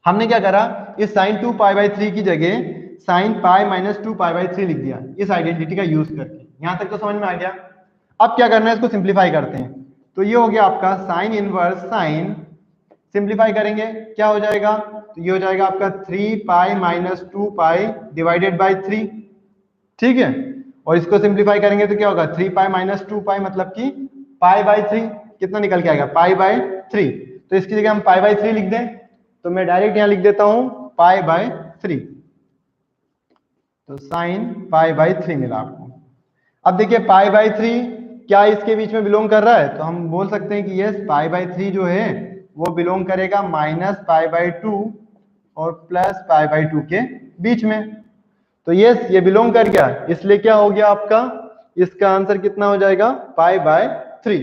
हमने क्या करा, इस साइन 2π/3 की जगह साइन पाई माइनस 2π/3 लिख दिया इस आइडेंटिटी का यूज करके। यहां तक तो समझ में आ गया। अब क्या करना है, इसको सिंप्लीफाई करते हैं। तो ये हो गया आपका साइन इनवर्स साइन, सिंप्लीफाई करेंगे क्या हो जाएगा, तो ये हो जाएगा आपका 3π माइनस 2π डिवाइडेड बाई 3। ठीक है, और इसको सिंप्लीफाई करेंगे तो क्या होगा, 3π माइनस 2π मतलब कि π/3, कितना निकल के आएगा, π/3। तो इसकी जगह हम π/3 लिख दें, तो मैं डायरेक्ट यहां लिख देता हूं π/3। तो साइन π/3 मिला आपको। अब देखिए π/3 क्या इसके बीच में बिलोंग कर रहा है, तो हम बोल सकते हैं कि यस π/3 जो है वो बिलोंग करेगा -π/2 और +π/2 के बीच में। तो यस ये बिलोंग कर गया, इसलिए क्या हो गया आपका, इसका आंसर कितना हो जाएगा, π/3।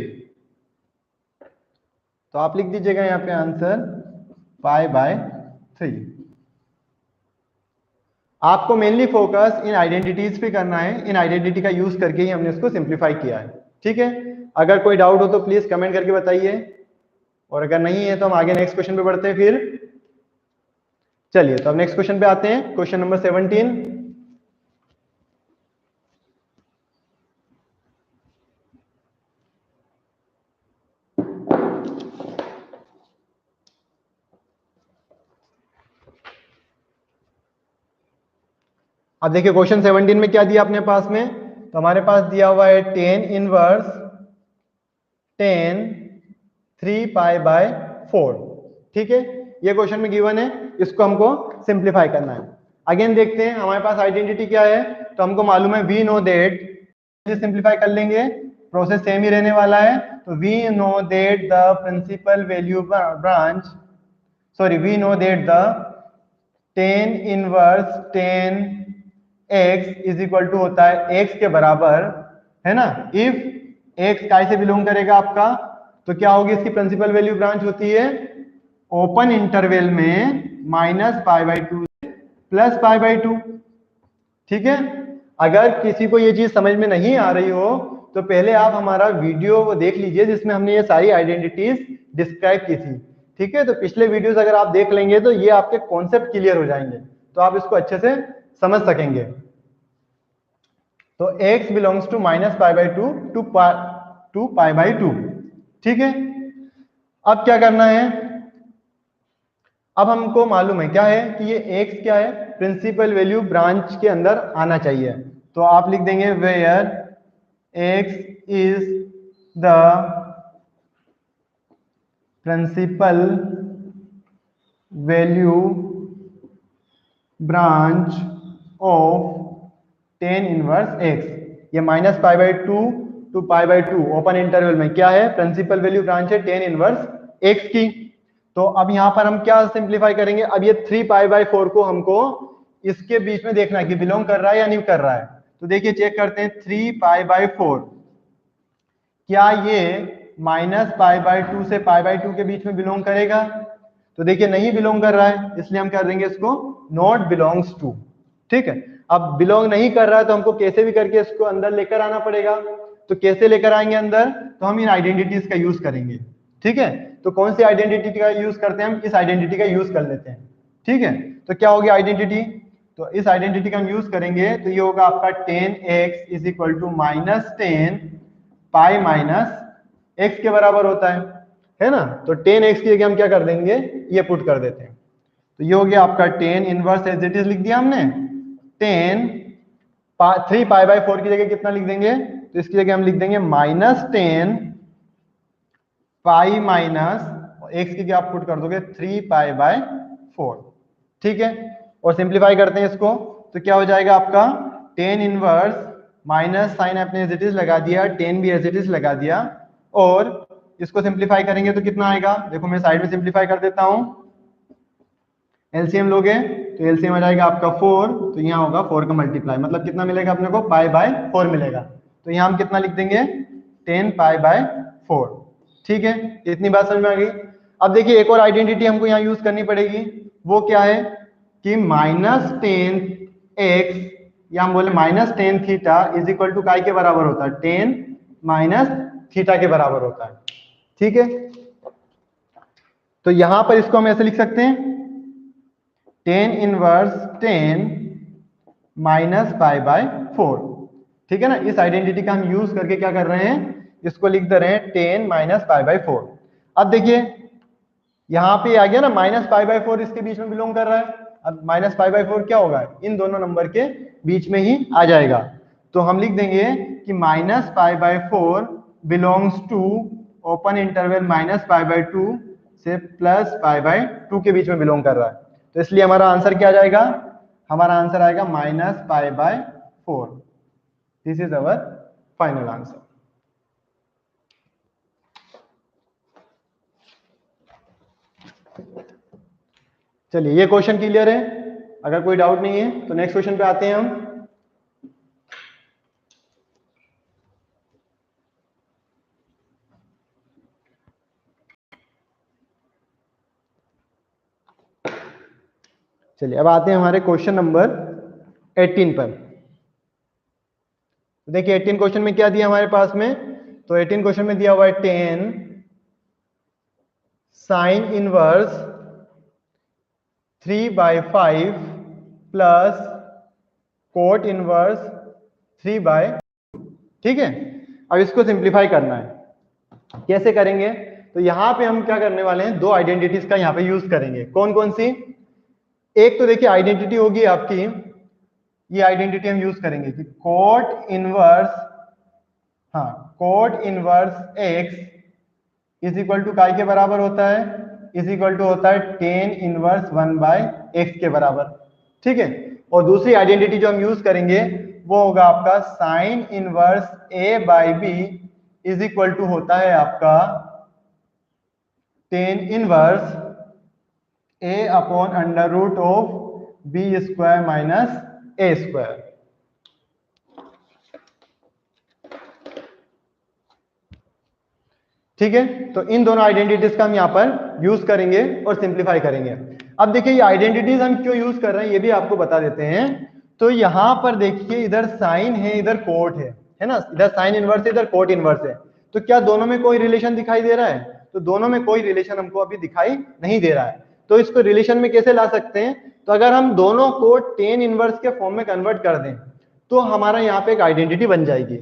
तो आप लिख दीजिएगा यहाँ पे आंसर π/3। आपको मेनली फोकस इन आइडेंटिटीज पे करना है, इन आइडेंटिटी का यूज करके ही हमने इसको सिंप्लीफाई किया है। ठीक है, अगर कोई डाउट हो तो प्लीज कमेंट करके बताइए, और अगर नहीं है तो हम आगे नेक्स्ट क्वेश्चन पे बढ़ते हैं फिर। चलिए तो अब नेक्स्ट क्वेश्चन पे आते हैं, क्वेश्चन नंबर 17। अब देखिए क्वेश्चन 17 में क्या दिया अपने पास में, तो हमारे पास दिया हुआ है tan इनवर्स tan 3π/4। ठीक है, ये क्वेश्चन में गिवन है, इसको हमको सिंप्लीफाई करना है। अगेन देखते हैं हमारे पास आइडेंटिटी क्या है, तो हमको मालूम है वी नो दैट, सिंप्लीफाई कर लेंगे, प्रोसेस सेम ही रहने वाला है। तो we know that the principal value branch, sorry we know that the tan inverse tan x is equal to होता है x के बराबर, है ना। इफ x काय से बिलोंग करेगा आपका, तो क्या होगी इसकी प्रिंसिपल वैल्यू ब्रांच होती है ओपन इंटरवल में -π/2 से +π/2। ठीक है, अगर किसी को ये चीज समझ में नहीं आ रही हो तो पहले आप हमारा वीडियो वो देख लीजिए जिसमें हमने ये सारी आइडेंटिटीज डिस्क्राइब की थी। ठीक है, तो पिछले वीडियोस अगर आप देख लेंगे तो ये आपके कॉन्सेप्ट क्लियर हो जाएंगे, तो आप इसको अच्छे से समझ सकेंगे। तो x बिलोंग्स टू -π/2 टू π/2। ठीक है, अब क्या करना है, अब हमको मालूम है क्या है कि ये x क्या है, प्रिंसिपल वैल्यू ब्रांच के अंदर आना चाहिए। तो आप लिख देंगे where x is the principal value branch of tan inverse x। ये -π/2 टू π/2 ओपन इंटरवल में क्या है, प्रिंसिपल वैल्यू ब्रांच है tan इनवर्स x की। तो अब यहां पर हम क्या सिंप्लीफाई करेंगे, अब ये 3π/4 को हमको इसके बीच में देखना है कि बिलोंग कर रहा है या नहीं कर रहा है। तो देखिए चेक करते हैं, 3π/4 क्या ये -π/2 से π/2 के बीच में बिलोंग करेगा, तो देखिए नहीं बिलोंग कर रहा है, इसलिए हम कर देंगे इसको नॉट बिलोंग्स टू। ठीक है, अब बिलोंग नहीं कर रहा है तो हमको कैसे भी करके इसको अंदर लेकर आना पड़ेगा। तो कैसे लेकर आएंगे अंदर, तो हम इन आइडेंटिटीज का यूज करेंगे। ठीक है, तो कौन सी आइडेंटिटी का यूज करते हैं, हम इस आइडेंटिटी का यूज कर लेते हैं। ठीक है, तो क्या होगी आइडेंटिटी, तो इस आइडेंटिटी का हम यूज करेंगे, तो ये होगा आपका tan x is equal to -10 pi minus x के बराबर होता है ना। तो tan x की जगह हम क्या कर देंगे, ये पुट कर देते हैं। तो ये हो गया आपका tan inverse as it is लिख दिया हमने, tan 3π/4 की जगह कितना लिख देंगे, तो इसकी जगह हम लिख देंगे -10 पाई माइनस x की जगह आप पुट कर दोगे 3π/4। ठीक है, और सिंप्लीफाई करते हैं इसको, तो क्या हो जाएगा आपका tan इनवर्स माइनस साइन अपने एज इट इज लगा दिया, tan भी एज इट इज लगा दिया, और इसको सिंप्लीफाई करेंगे तो कितना आएगा, देखो मैं साइड में सिंप्लीफाई कर देता हूं। एलसीएम लोगे तो एलसीएम आ जाएगा आपका 4, तो यहाँ होगा 4 का मल्टीप्लाई, मतलब कितना मिलेगा अपने को, π/4 मिलेगा। तो यहाँ हम कितना लिख देंगे, 10π/4। ठीक है, इतनी बात समझ में आ गई। अब देखिए एक और आइडेंटिटी हमको यहाँ यूज करनी पड़ेगी, वो क्या है कि -10x या हम बोले minus tan theta is equal to काय के बराबर होता है, टेन माइनस थीटा के बराबर होता है। ठीक है, तो यहां पर इसको हम ऐसे लिख सकते हैं, tan inverse ten minus pi by 4। ठीक है ना, इस आइडेंटिटी का हम यूज करके क्या कर रहे हैं, इसको लिख दे रहे हैं टेन माइनस पाई बाय 4। अब देखिए यहां पे आ गया ना, माइनस पाई बाय 4 इसके बीच में बिलोंग कर रहा है। अब माइनस पाई बाय 4 क्या होगा, इन दोनों नंबर के बीच में ही आ जाएगा। तो हम लिख देंगे कि minus pi by 4 belongs to open interval minus pi by 2 से प्लस पाई बाय 2 के बीच में बिलोंग कर रहा है। तो इसलिए हमारा आंसर क्या आ जाएगा, हमारा आंसर आएगा minus pi by 4। This is our final answer. चलिए ये क्वेश्चन क्लियर है, अगर कोई डाउट नहीं है तो नेक्स्ट क्वेश्चन पे आते हैं हम। चलिए अब आते हैं हमारे क्वेश्चन नंबर 18 पर। देखिए 18 क्वेश्चन में क्या दिया हमारे पास में, तो 18 क्वेश्चन में दिया हुआ है 10 sine inverse 3/5 plus cot inverse 3/। ठीक है, अब इसको सिंप्लीफाई करना है, कैसे करेंगे, तो यहां पे हम क्या करने वाले हैं, दो आइडेंटिटीज का यहां पे यूज करेंगे। कौन कौन सी, एक तो देखिए आइडेंटिटी होगी आपकी, ये आइडेंटिटी हम यूज करेंगे कि कोट इनवर्स, हाँ cot inverse x is equal to काय के बराबर होता है, इज इक्वल टू होता है टेन इनवर्स 1/x के बराबर। ठीक है, और दूसरी आइडेंटिटी जो हम यूज करेंगे वो होगा आपका sine inverse a/b is equal to होता है आपका tan inverse a upon under root of b square minus a square. ठीक है, तो इन दोनों आइडेंटिटीज का हम यहाँ पर यूज करेंगे और सिंप्लीफाई करेंगे। अब देखिए ये आइडेंटिटीज हम क्यों यूज कर रहे हैं ये भी आपको बता देते हैं। तो यहां पर देखिए इधर साइन है इधर कोट है ना, इधर साइन इनवर्स है इधर कोट इनवर्स है, तो क्या दोनों में कोई रिलेशन दिखाई दे रहा है, तो दोनों में कोई रिलेशन हमको अभी दिखाई नहीं दे रहा है। तो इसको रिलेशन में कैसे ला सकते हैं, तो अगर हम दोनों को टेन इनवर्स के फॉर्म में कन्वर्ट कर दें तो हमारा यहाँ पे एक आइडेंटिटी बन जाएगी।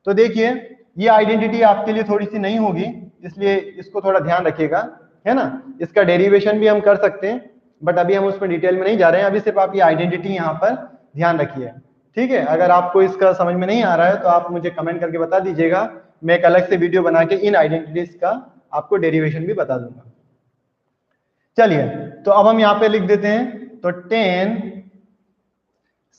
तो देखिए ये आइडेंटिटी आपके लिए थोड़ी सी नहीं होगी, इसलिए इसको थोड़ा ध्यान रखिएगा, है ना। इसका डेरिवेशन भी हम कर सकते हैं बट अभी हम उसमें डिटेल में नहीं जा रहे हैं, अभी सिर्फ आप ये आइडेंटिटी यहाँ पर ध्यान रखिए। ठीक है, अगर आपको इसका समझ में नहीं आ रहा है तो आप मुझे कमेंट करके बता दीजिएगा, मैं एक अलग से वीडियो बना के इन आइडेंटिटीज का आपको डेरिवेशन भी बता दूंगा। चलिए तो अब हम यहाँ पे लिख देते हैं, तो 10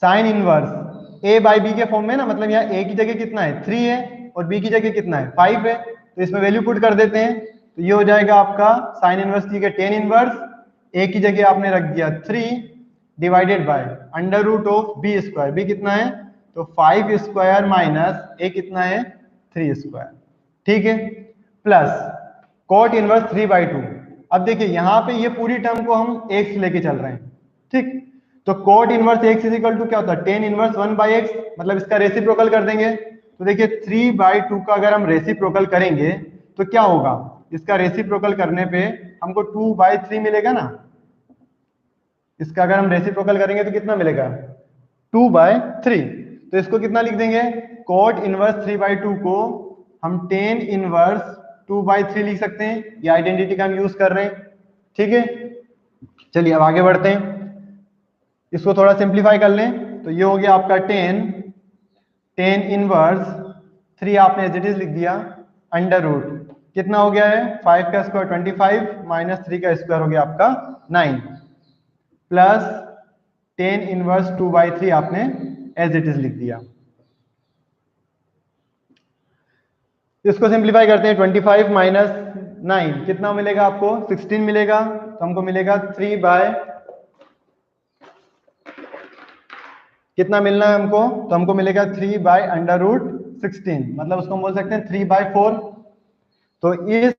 sine inverse a by b के फॉर्म में ना, मतलब यहाँ a की जगह कितना है 3 है और b की जगह कितना है 5 है, तो इसमें वैल्यू पुट कर देते हैं। तो ये हो जाएगा आपका साइन इनवर्स की जगह 10 इनवर्स a की जगह आपने रख दिया 3 divided by under root of b square, b कितना है तो 5 स्क्वायर माइनस a कितना है 3 स्क्वायर। ठीक है, प्लस कोट इनवर्स 3/2। अब देखिए यहाँ पे ये पूरी टर्म को हम x लेके चल रहे हैं। ठीक, तो cot inverse x is equal to क्या होता है टेन इनवर्स 1/x, मतलब इसका रेसिप्रोकल कर देंगे। तो देखिए 3/2 का अगर हम रेसिप्रोकल करेंगे तो क्या होगा, इसका रेसिप्रोकल करने पे हमको 2/3 मिलेगा ना, इसका अगर हम रेसिप्रोकल करेंगे तो कितना मिलेगा 2/3। तो इसको कितना लिख देंगे, कोट इनवर्स 3/2 को हम टेन इनवर्स 2/3 लिख सकते हैं, ये आइडेंटिटी का हम यूज कर रहे हैं। ठीक है, चलिए अब आगे बढ़ते हैं, इसको थोड़ा सिंप्लीफाई कर लें। तो ये हो गया आपका 10 इनवर्स 3 आपने एज इट इज लिख दिया अंडर रूट कितना हो गया है 5 का स्क्वायर 25 माइनस 3 का स्क्वायर हो गया आपका 9 प्लस 10 इनवर्स 2/3 आपने एज इट इज लिख दिया। इसको सिंप्लीफाई करते हैं, 25 माइनस 9 कितना मिलेगा आपको 16 मिलेगा, तो हमको मिलेगा 3 बाय कितना मिलना है हमको, तो हमको मिलेगा 3 बाय अंडर रूट 16, मतलब उसको हम बोल सकते हैं 3/4। तो इस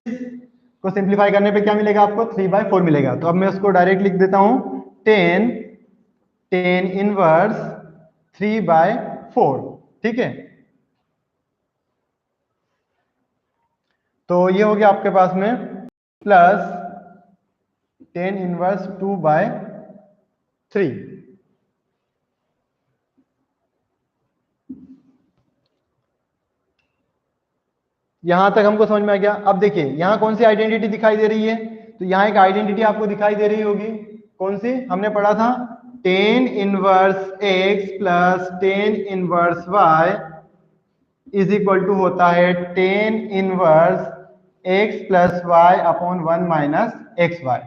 को सिंप्लीफाई करने पे क्या मिलेगा आपको 3/4 मिलेगा। तो अब मैं उसको डायरेक्ट लिख देता हूं 10 इनवर्स 3/4, ठीक है। तो ये हो गया आपके पास में प्लस tan इनवर्स 2/3। यहां तक हमको समझ में आ गया। अब देखिए यहां कौन सी आइडेंटिटी दिखाई दे रही है, तो यहां एक आइडेंटिटी आपको दिखाई दे रही होगी, कौन सी हमने पढ़ा था, tan inverse x plus tan inverse y is equal to होता है tan inverse x plus y upon 1 minus x y,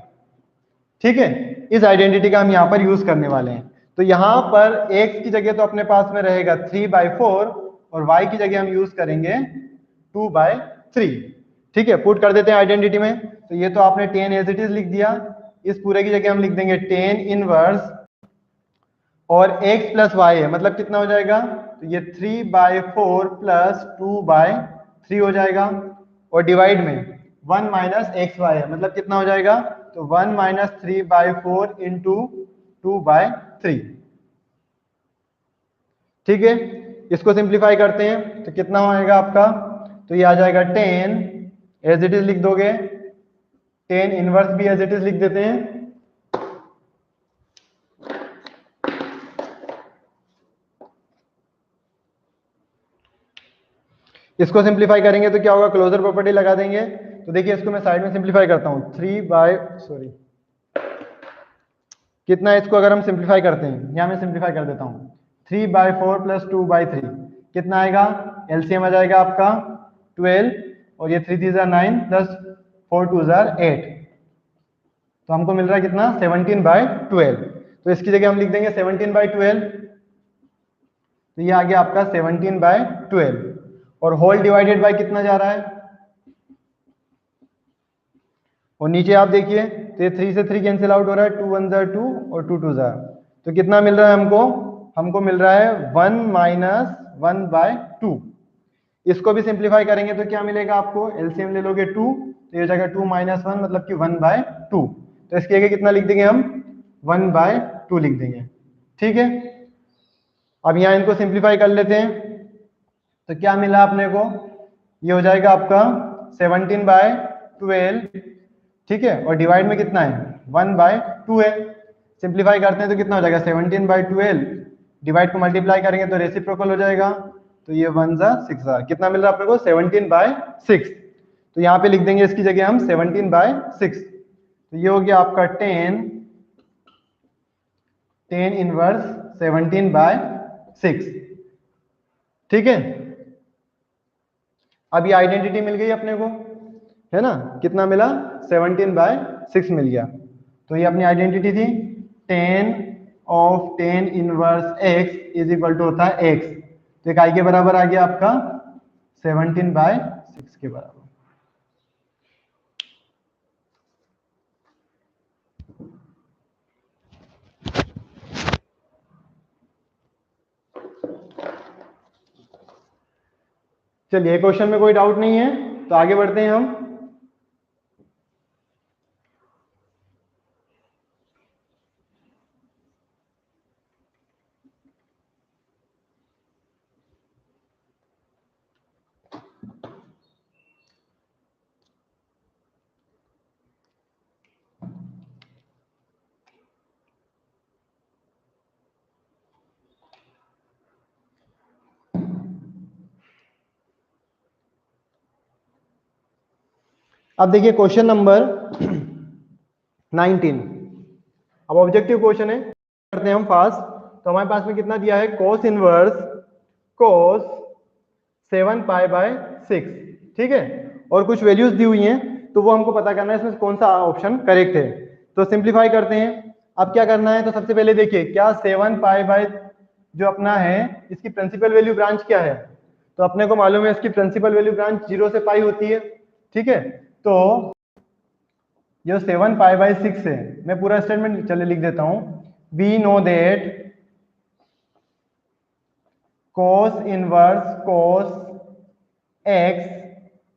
ठीक है। इस आइडेंटिटी का हम यहाँ पर यूज करने वाले हैं। तो यहाँ पर x की जगह तो अपने पास में रहेगा 3/4 और y की जगह हम यूज करेंगे 2/3, ठीक है। पुट कर देते हैं आइडेंटिटी में। तो ये तो आपने tan एज इट इज लिख दिया, इस पूरे की जगह हम लिख देंगे tan इनवर्स और x प्लस वाई है, मतलब कितना हो जाएगा, तो ये 3/4 प्लस 2/3 हो जाएगा, और डिवाइड में 1 माइनस एक्स वाई है, मतलब कितना हो जाएगा, तो 1 माइनस 3/4 इंटू 2/3, ठीक है। इसको सिंप्लीफाई करते हैं तो कितना होएगा आपका, तो ये आ जाएगा 10 एज इट इज लिख दोगे, 10 इनवर्स भी एज इट इज लिख देते हैं, इसको सिंप्लीफाई करेंगे तो क्या होगा, क्लोजर प्रॉपर्टी लगा देंगे। तो देखिए इसको मैं साइड में सिंप्लीफाई करता हूं, कितना है, इसको अगर हम सिंप्लीफाई करते हैं, यहां मैं सिंप्लीफाई कर देता हूं, 3/4 प्लस 2/3 कितना आएगा, एलसीएम आ जाएगा आपका 12, और ये 3 3 9 प्लस 4 2 8, तो हमको मिल रहा है कितना, 17/12। तो इसकी जगह हम लिख देंगे 17/12, तो ये आ गया आपका 17/12, और होल डिवाइडेड बाय कितना जा रहा है, और नीचे आप देखिए तो ये 3 से 3 कैंसिल आउट हो रहा है, 2 1 जार 2 और 2 2 जार, तो कितना मिल रहा है हमको, हमको मिल रहा है 1 माइनस 1/2। इसको भी सिंप्लीफाई करेंगे तो क्या मिलेगा आपको, एलसीएम ले लोगे 2, तो ये हो जाएगा 2 माइनस 1 मतलब कि 1/2, तो इसके आगे कितना लिख देंगे हम, 1/2 लिख देंगे, ठीक है। अब यहाँ इनको सिंप्लीफाई कर लेते हैं, तो क्या मिला अपने को, ये हो जाएगा आपका 17/12, ठीक है, और डिवाइड में कितना है, 1/2 है। सिंप्लीफाई करते हैं तो कितना हो जाएगा, 17/12, डिवाइड को मल्टीप्लाई करेंगे तो रेसिप्रोकल हो जाएगा, तो ये 1 जा 6 जा, कितना मिल रहा है अपने को, 17/6। तो यहाँ पे लिख देंगे इसकी जगह हम 17/6, तो ये हो गया आपका 10 इनवर्स 17/6, ठीक है। अब ये आइडेंटिटी मिल गई अपने को, है ना, कितना मिला, 17/6 मिल गया। तो ये अपनी आइडेंटिटी थी, tan of tan inverse x is equal to होता है x, तो इकाई के बराबर आ गया आपका 17/6 के बराबर। चलिए क्वेश्चन में कोई डाउट नहीं है तो आगे बढ़ते हैं हम। अब देखिए क्वेश्चन नंबर 19, अब ऑब्जेक्टिव क्वेश्चन है, करते हैं हम फास्ट। तो हमारे पास में कितना दिया है, cos इनवर्स cos 7π/6, ठीक है, और कुछ वैल्यूज दी हुई हैं, तो वो हमको पता करना है इसमें कौन सा ऑप्शन करेक्ट है। तो सिंप्लीफाई करते हैं। अब क्या करना है, तो सबसे पहले देखिए क्या 7π जो अपना है इसकी प्रिंसिपल वैल्यू ब्रांच क्या है, तो अपने को मालूम है इसकी प्रिंसिपल वैल्यू ब्रांच 0 से पाई होती है, ठीक है। तो ये 7π/6 है, मैं पूरा स्टेटमेंट चले लिख देता हूं, we know that cos inverse cos x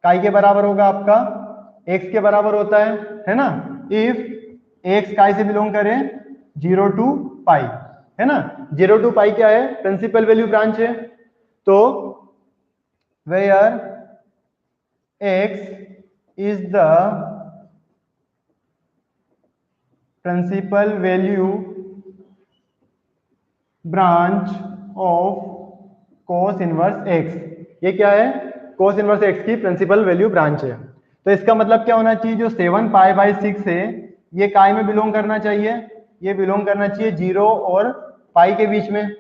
काई के बराबर होगा आपका, x के बराबर होता है ना, इफ x काई से बिलोंग करे 0 to पाई, है ना। 0 to पाई क्या है, प्रिंसिपल वैल्यू ब्रांच है। तो where x is the principal value branch of cos inverse x, ये क्या है, cos इनवर्स x की प्रिंसिपल वैल्यू ब्रांच है। तो इसका मतलब क्या होना चाहिए, जो 7 पाई बाई 6 है ये काय में बिलोंग करना चाहिए, ये बिलोंग करना चाहिए 0 और पाई के बीच में।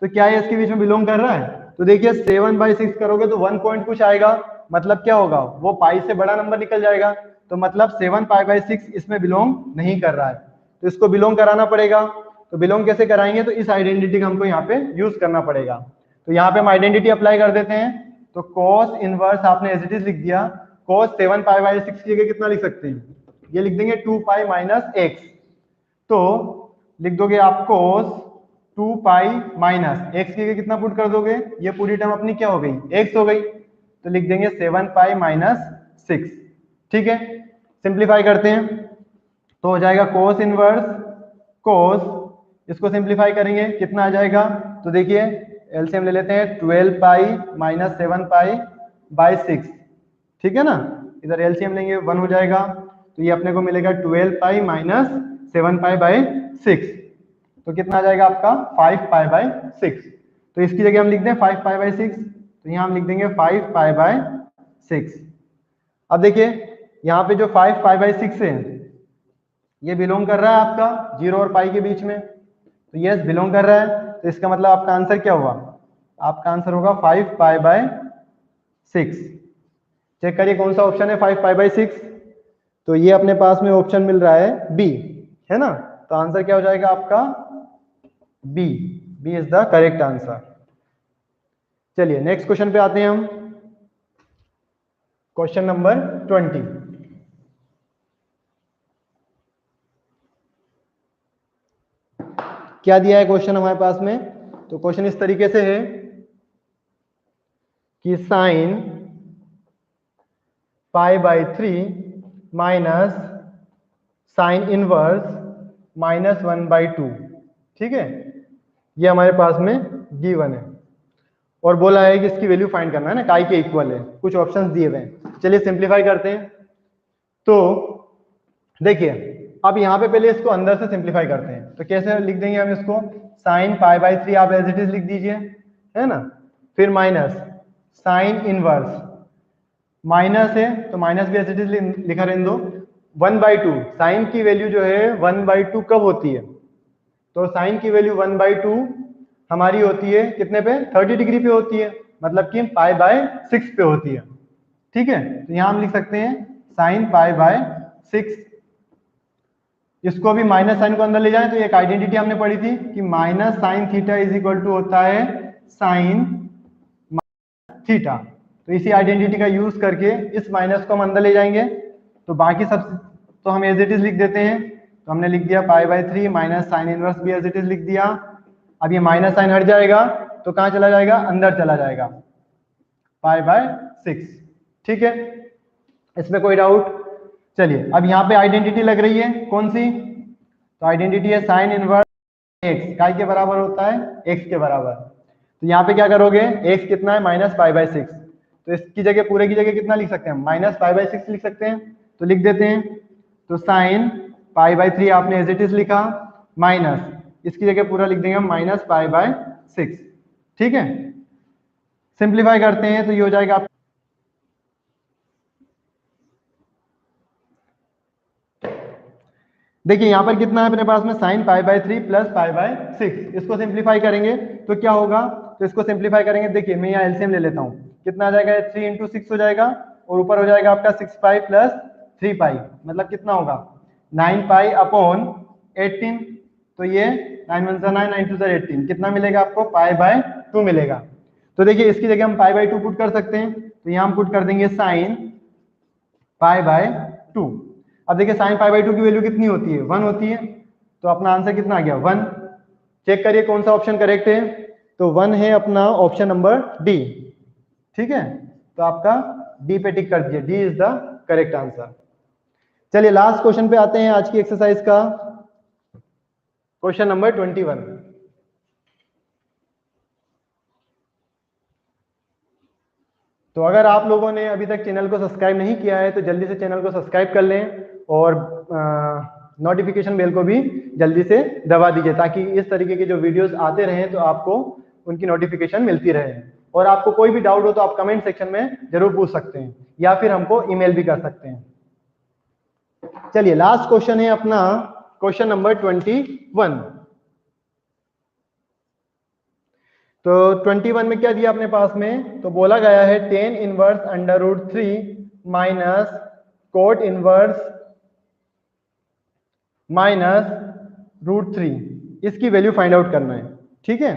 तो क्या है इसके बीच में बिलोंग कर रहा है, तो देखिए 7/6 करोगे तो 1 पॉइंट कुछ आएगा, मतलब क्या होगा, वो पाई से बड़ा नंबर निकल जाएगा। तो मतलब 7 पाई बाई 6 इसमें बिलोंग नहीं कर रहा है, तो इसको बिलोंग कराना पड़ेगा। तो बिलोंग कैसे कराएंगे, तो इस आइडेंटिटी का हमको यहाँ पे यूज करना पड़ेगा। तो यहाँ पे हम आइडेंटिटी अप्लाई कर देते हैं। तो cos इनवर्स आपने एज इट इज लिख दिया, cos 7 पाई बाई 6 की जगह कितना लिख सकते हैं, ये लिख देंगे 2 पाई माइनस x। तो लिख दोगे आप cos 2 पाई माइनस x की जगह कितना पुट कर दोगे, ये पूरी टर्म अपनी क्या हो गई, x हो गई। तो लिख देंगे 7 पाई माइनस 6। ठीक है, सिंप्लीफाई करते हैं तो हो जाएगा cos इनवर्स cos, इसको सिंप्लीफाई करेंगे कितना आ जाएगा, तो देखिए एलसीएम ले लेते हैं, 12 पाई माइनस 7 पाई बाई 6। ठीक है ना, इधर एलसीएम लेंगे 1 हो जाएगा, तो ये अपने को मिलेगा 12 पाई माइनस 7 पाई बाई 6। तो कितना आ जाएगा आपका 5 पाई बाई 6। तो इसकी जगह हम लिख दें 5 पाई बाई 6, तो यहाँ हम लिख देंगे 5 पाई बाई 6। अब देखिए यहाँ पे जो 5 पाई बाई 6 है ये बिलोंग कर रहा है आपका 0 और पाई के बीच में, तो यस बिलोंग कर रहा है। तो इसका मतलब आपका आंसर क्या हुआ, आपका आंसर होगा 5 पाई बाई 6। चेक करिए कौन सा ऑप्शन है 5 पाई बाई 6, तो ये अपने पास में ऑप्शन मिल रहा है बी, है ना। तो आंसर क्या हो जाएगा आपका B, B is the correct answer. चलिए नेक्स्ट क्वेश्चन पे आते हैं हम, क्वेश्चन नंबर 20। क्या दिया है क्वेश्चन हमारे पास में, तो क्वेश्चन इस तरीके से है कि sine pi by 3 minus sine inverse -1/2। ठीक है, ये हमारे पास में गिवन है और बोला है कि इसकी वैल्यू फाइंड करना है ना, काई के इक्वल है, कुछ ऑप्शंस दिए हुए हैं। चलिए सिंप्लीफाई करते हैं। तो देखिए अब यहाँ पे पहले इसको अंदर से सिंप्लीफाई करते हैं, तो कैसे लिख देंगे हम इसको, साइन पाई बाई 3 आप एज इट इज लिख दीजिए, है ना, फिर माइनस साइन इनवर्स, माइनस है तो माइनस भी एज इट इज लिखा रहने दो, 1/2। साइन की वैल्यू जो है 1/2 कब होती है, तो साइन की वैल्यू 1/2 हमारी होती है कितने पे, 30 डिग्री पे होती है, मतलब कि पाई बाय 6 पे होती है। ठीक है, तो यहां हम लिख सकते हैं साइन पाई बाय 6। इसको भी माइनस साइन को अंदर ले जाएं तो एक आइडेंटिटी हमने पढ़ी थी कि minus sine theta is equal to होता है साइन थीटा। तो इसी आइडेंटिटी का यूज करके इस माइनस को हम अंदर ले जाएंगे, तो बाकी सब तो हम एज इट इज लिख देते हैं। तो हमने लिख दिया पाई बाय 3 माइनस साइन इनवर्स भी एज इट इज लिख दिया। अब ये माइनस साइन हट जाएगा तो कहां चला जाएगा, अंदर चला जाएगा, पाई बाय 6। ठीक है, इसमें कोई डाउट। चलिए अब यहाँ पे आइडेंटिटी लग रही है कौन सी, तो आइडेंटिटी है साइन इनवर्स एक्स, काय के बराबर होता है एक्स के बराबर। तो यहाँ पे क्या करोगे, एक्स कितना है -π/6, तो इसकी जगह पूरे की जगह कितना लिख सकते हैं, -π/6 लिख सकते हैं। तो लिख देते हैं, तो साइन π/3 आपने एज इट इज लिखा, माइनस इसकी जगह पूरा लिख देंगे हम -π/6। ठीक है, सिंप्लीफाई करते हैं तो ये हो जाएगा, देखिए यहाँ पर कितना है अपने पास में साइन π/3 प्लस π/6, इसको सिंप्लीफाई करेंगे तो क्या होगा, तो इसको सिंप्लीफाई करेंगे, देखिए मैं यहाँ एलसीएम ले लेता हूँ, कितना आ जाएगा 3 × 6 हो जाएगा और ऊपर हो जाएगा आपका 6π प्लस 3π, मतलब कितना होगा 9π/18। तो ये 9 × 1 = 9, 9 × 2 = 18, कितना मिलेगा आपको π/2 मिलेगा। तो देखिए इसकी जगह हम π/2 पुट कर सकते हैं, तो यहाँ हम पुट कर देंगे साइन π/2। अब देखिए साइन π/2 की वैल्यू कितनी होती है, 1 होती है, तो अपना आंसर कितना आ गया 1। चेक करिए कौन सा ऑप्शन करेक्ट है, तो 1 है अपना ऑप्शन नंबर डी। ठीक है, तो आपका डी पे टिक कर दीजिए, D is the correct answer. चलिए लास्ट क्वेश्चन पे आते हैं आज की एक्सरसाइज का, क्वेश्चन नंबर 21। तो अगर आप लोगों ने अभी तक चैनल को सब्सक्राइब नहीं किया है तो जल्दी से चैनल को सब्सक्राइब कर लें और नोटिफिकेशन बेल को भी जल्दी से दबा दीजिए, ताकि इस तरीके के जो वीडियोस आते रहें तो आपको उनकी नोटिफिकेशन मिलती रहे। और आपको कोई भी डाउट हो तो आप कमेंट सेक्शन में जरूर पूछ सकते हैं या फिर हमको ईमेल भी कर सकते हैं। चलिए लास्ट क्वेश्चन है अपना क्वेश्चन नंबर 21। तो 21 में क्या दिया अपने पास में, तो बोला गया है tan inverse under root 3 minus cot inverse minus root 3, इसकी वैल्यू फाइंड आउट करना है। ठीक है,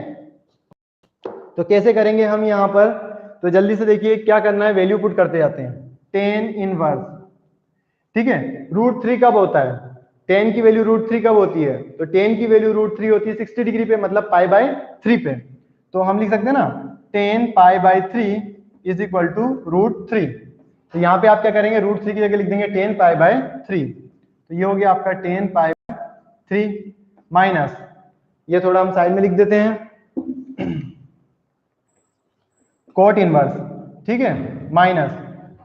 तो कैसे करेंगे हम यहाँ पर, तो जल्दी से देखिए क्या करना है, वैल्यू पुट करते जाते हैं। tan इनवर्स, ठीक है, रूट 3 कब होता है, tan की वैल्यू रूट 3 कब होती है, तो tan की वैल्यू रूट 3 होती है 60 डिग्री पे, मतलब पाई बाय 3 पे। तो हम लिख सकते हैं ना tan pi by 3 is equal to root 3। तो यहाँ पे आप क्या करेंगे, रूट 3 की जगह लिख देंगे tan पाई बाय 3। तो ये हो गया आपका tan पाई बाय 3 माइनस, ये थोड़ा हम साइड में लिख देते हैं, कोट इनवर्स, ठीक है, माइनस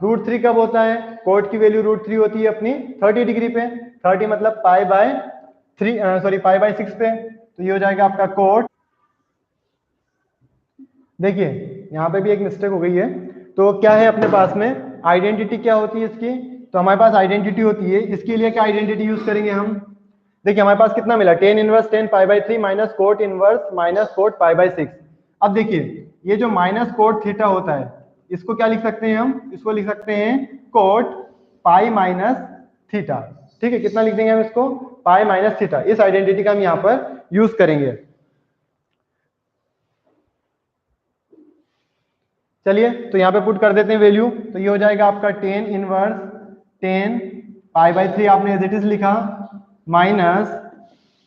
रूट 3 कब होता है, कोट की वैल्यू रूट 3 होती है अपनी 30 डिग्री पे, 30 मतलब पाई बाय 3 सॉरी पाई बाय 6 पे। तो ये हो जाएगा आपका कोट। देखिए यहाँ पे भी एक मिस्टेक हो गई है। तो क्या है अपने पास में, आइडेंटिटी क्या होती है इसकी, तो हमारे पास आइडेंटिटी होती है, इसके लिए क्या आइडेंटिटी यूज करेंगे हम। देखिए हमारे पास कितना मिला, tan inverse tan pi by 3 minus cot inverse minus cot pi by 6। अब देखिए ये जो माइनस कोट थीटा होता है इसको क्या लिख सकते हैं हम, इसको लिख सकते हैं कोट पाई माइनस थीटा। ठीक है, कितना लिख देंगे हम इसको, पाई माइनस थीटा। इस आइडेंटिटी का हम यहाँ पर यूज करेंगे। चलिए तो यहाँ पे पुट कर देते हैं वैल्यू। तो ये हो जाएगा आपका tan inverse tan pi by 3 आपने एज इट इज लिखा माइनस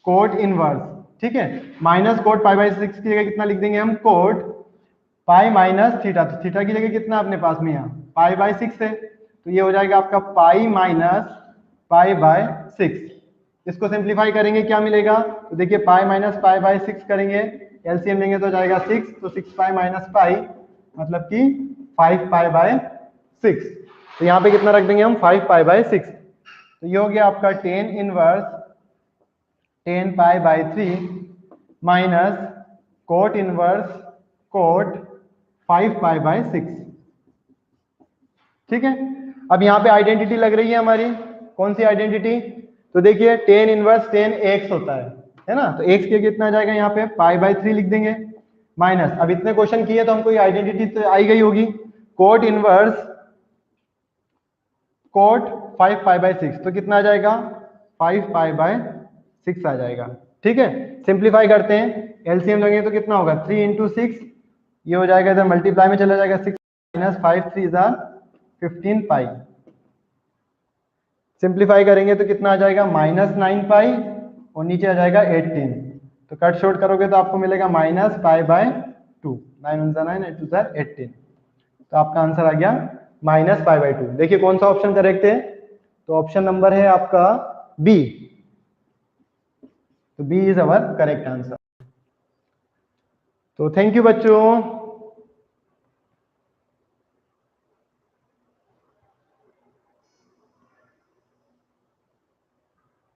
कोट इनवर्स, ठीक है, माइनस कोट पाई बाय 6 की जगह कितना लिख देंगे हम, कोट पाई माइनस थीटा। तो थीटा की जगह कितना अपने पास में यहाँ पाई बाय 6 है, तो ये हो जाएगा आपका पाई माइनस पाई बाय 6। इसको सिंप्लीफाई करेंगे क्या मिलेगा, तो देखिए पाई माइनस पाई बाय 6 करेंगे, एलसीएम लेंगे तो जाएगा 6, तो 6 पाई माइनस पाई मतलब कि 5 पाई बाय 6। तो यहाँ पे कितना रख देंगे हम, 5 पाई बाय 6। तो ये हो गया आपका tan inverse tan pi by 3 minus cot inverse cot 5 pi by 6। ठीक है, अब यहाँ पे आइडेंटिटी लग रही है हमारी, कौन सी आइडेंटिटी, तो देखिए tan इनवर्स tan x होता है ना, तो x के कितना आ जाएगा यहाँ पे पाई बाय 3 लिख देंगे माइनस, अब इतने क्वेश्चन किए तो हमको ये आइडेंटिटी तो आई गई होगी, cot inverse cot 5 pi by 6, तो कितना आ जाएगा 5 पाई बाय 6 आ जाएगा। ठीक है, सिंप्लीफाई करते हैं, एलसीएम लेंगे तो कितना होगा 3 इंटू 6, ये हो जाएगा इधर मल्टीप्लाई में चला जाएगा 6 माइनस 5 3 जार 15 पाई। सिंप्लीफाई करेंगे तो कितना आ जाएगा माइनस 9 पाई और नीचे आ जाएगा 18। तो कट शॉर्ट करोगे तो आपको मिलेगा माइनस पाई बाय 2, 9 1 9 8 2 18। तो आपका आंसर आ गया माइनस पाई बाय 2। देखिए कौन सा ऑप्शन करेक्ट है, तो ऑप्शन नंबर है आपका बी। तो B is our correct answer. तो थैंक यू बच्चों।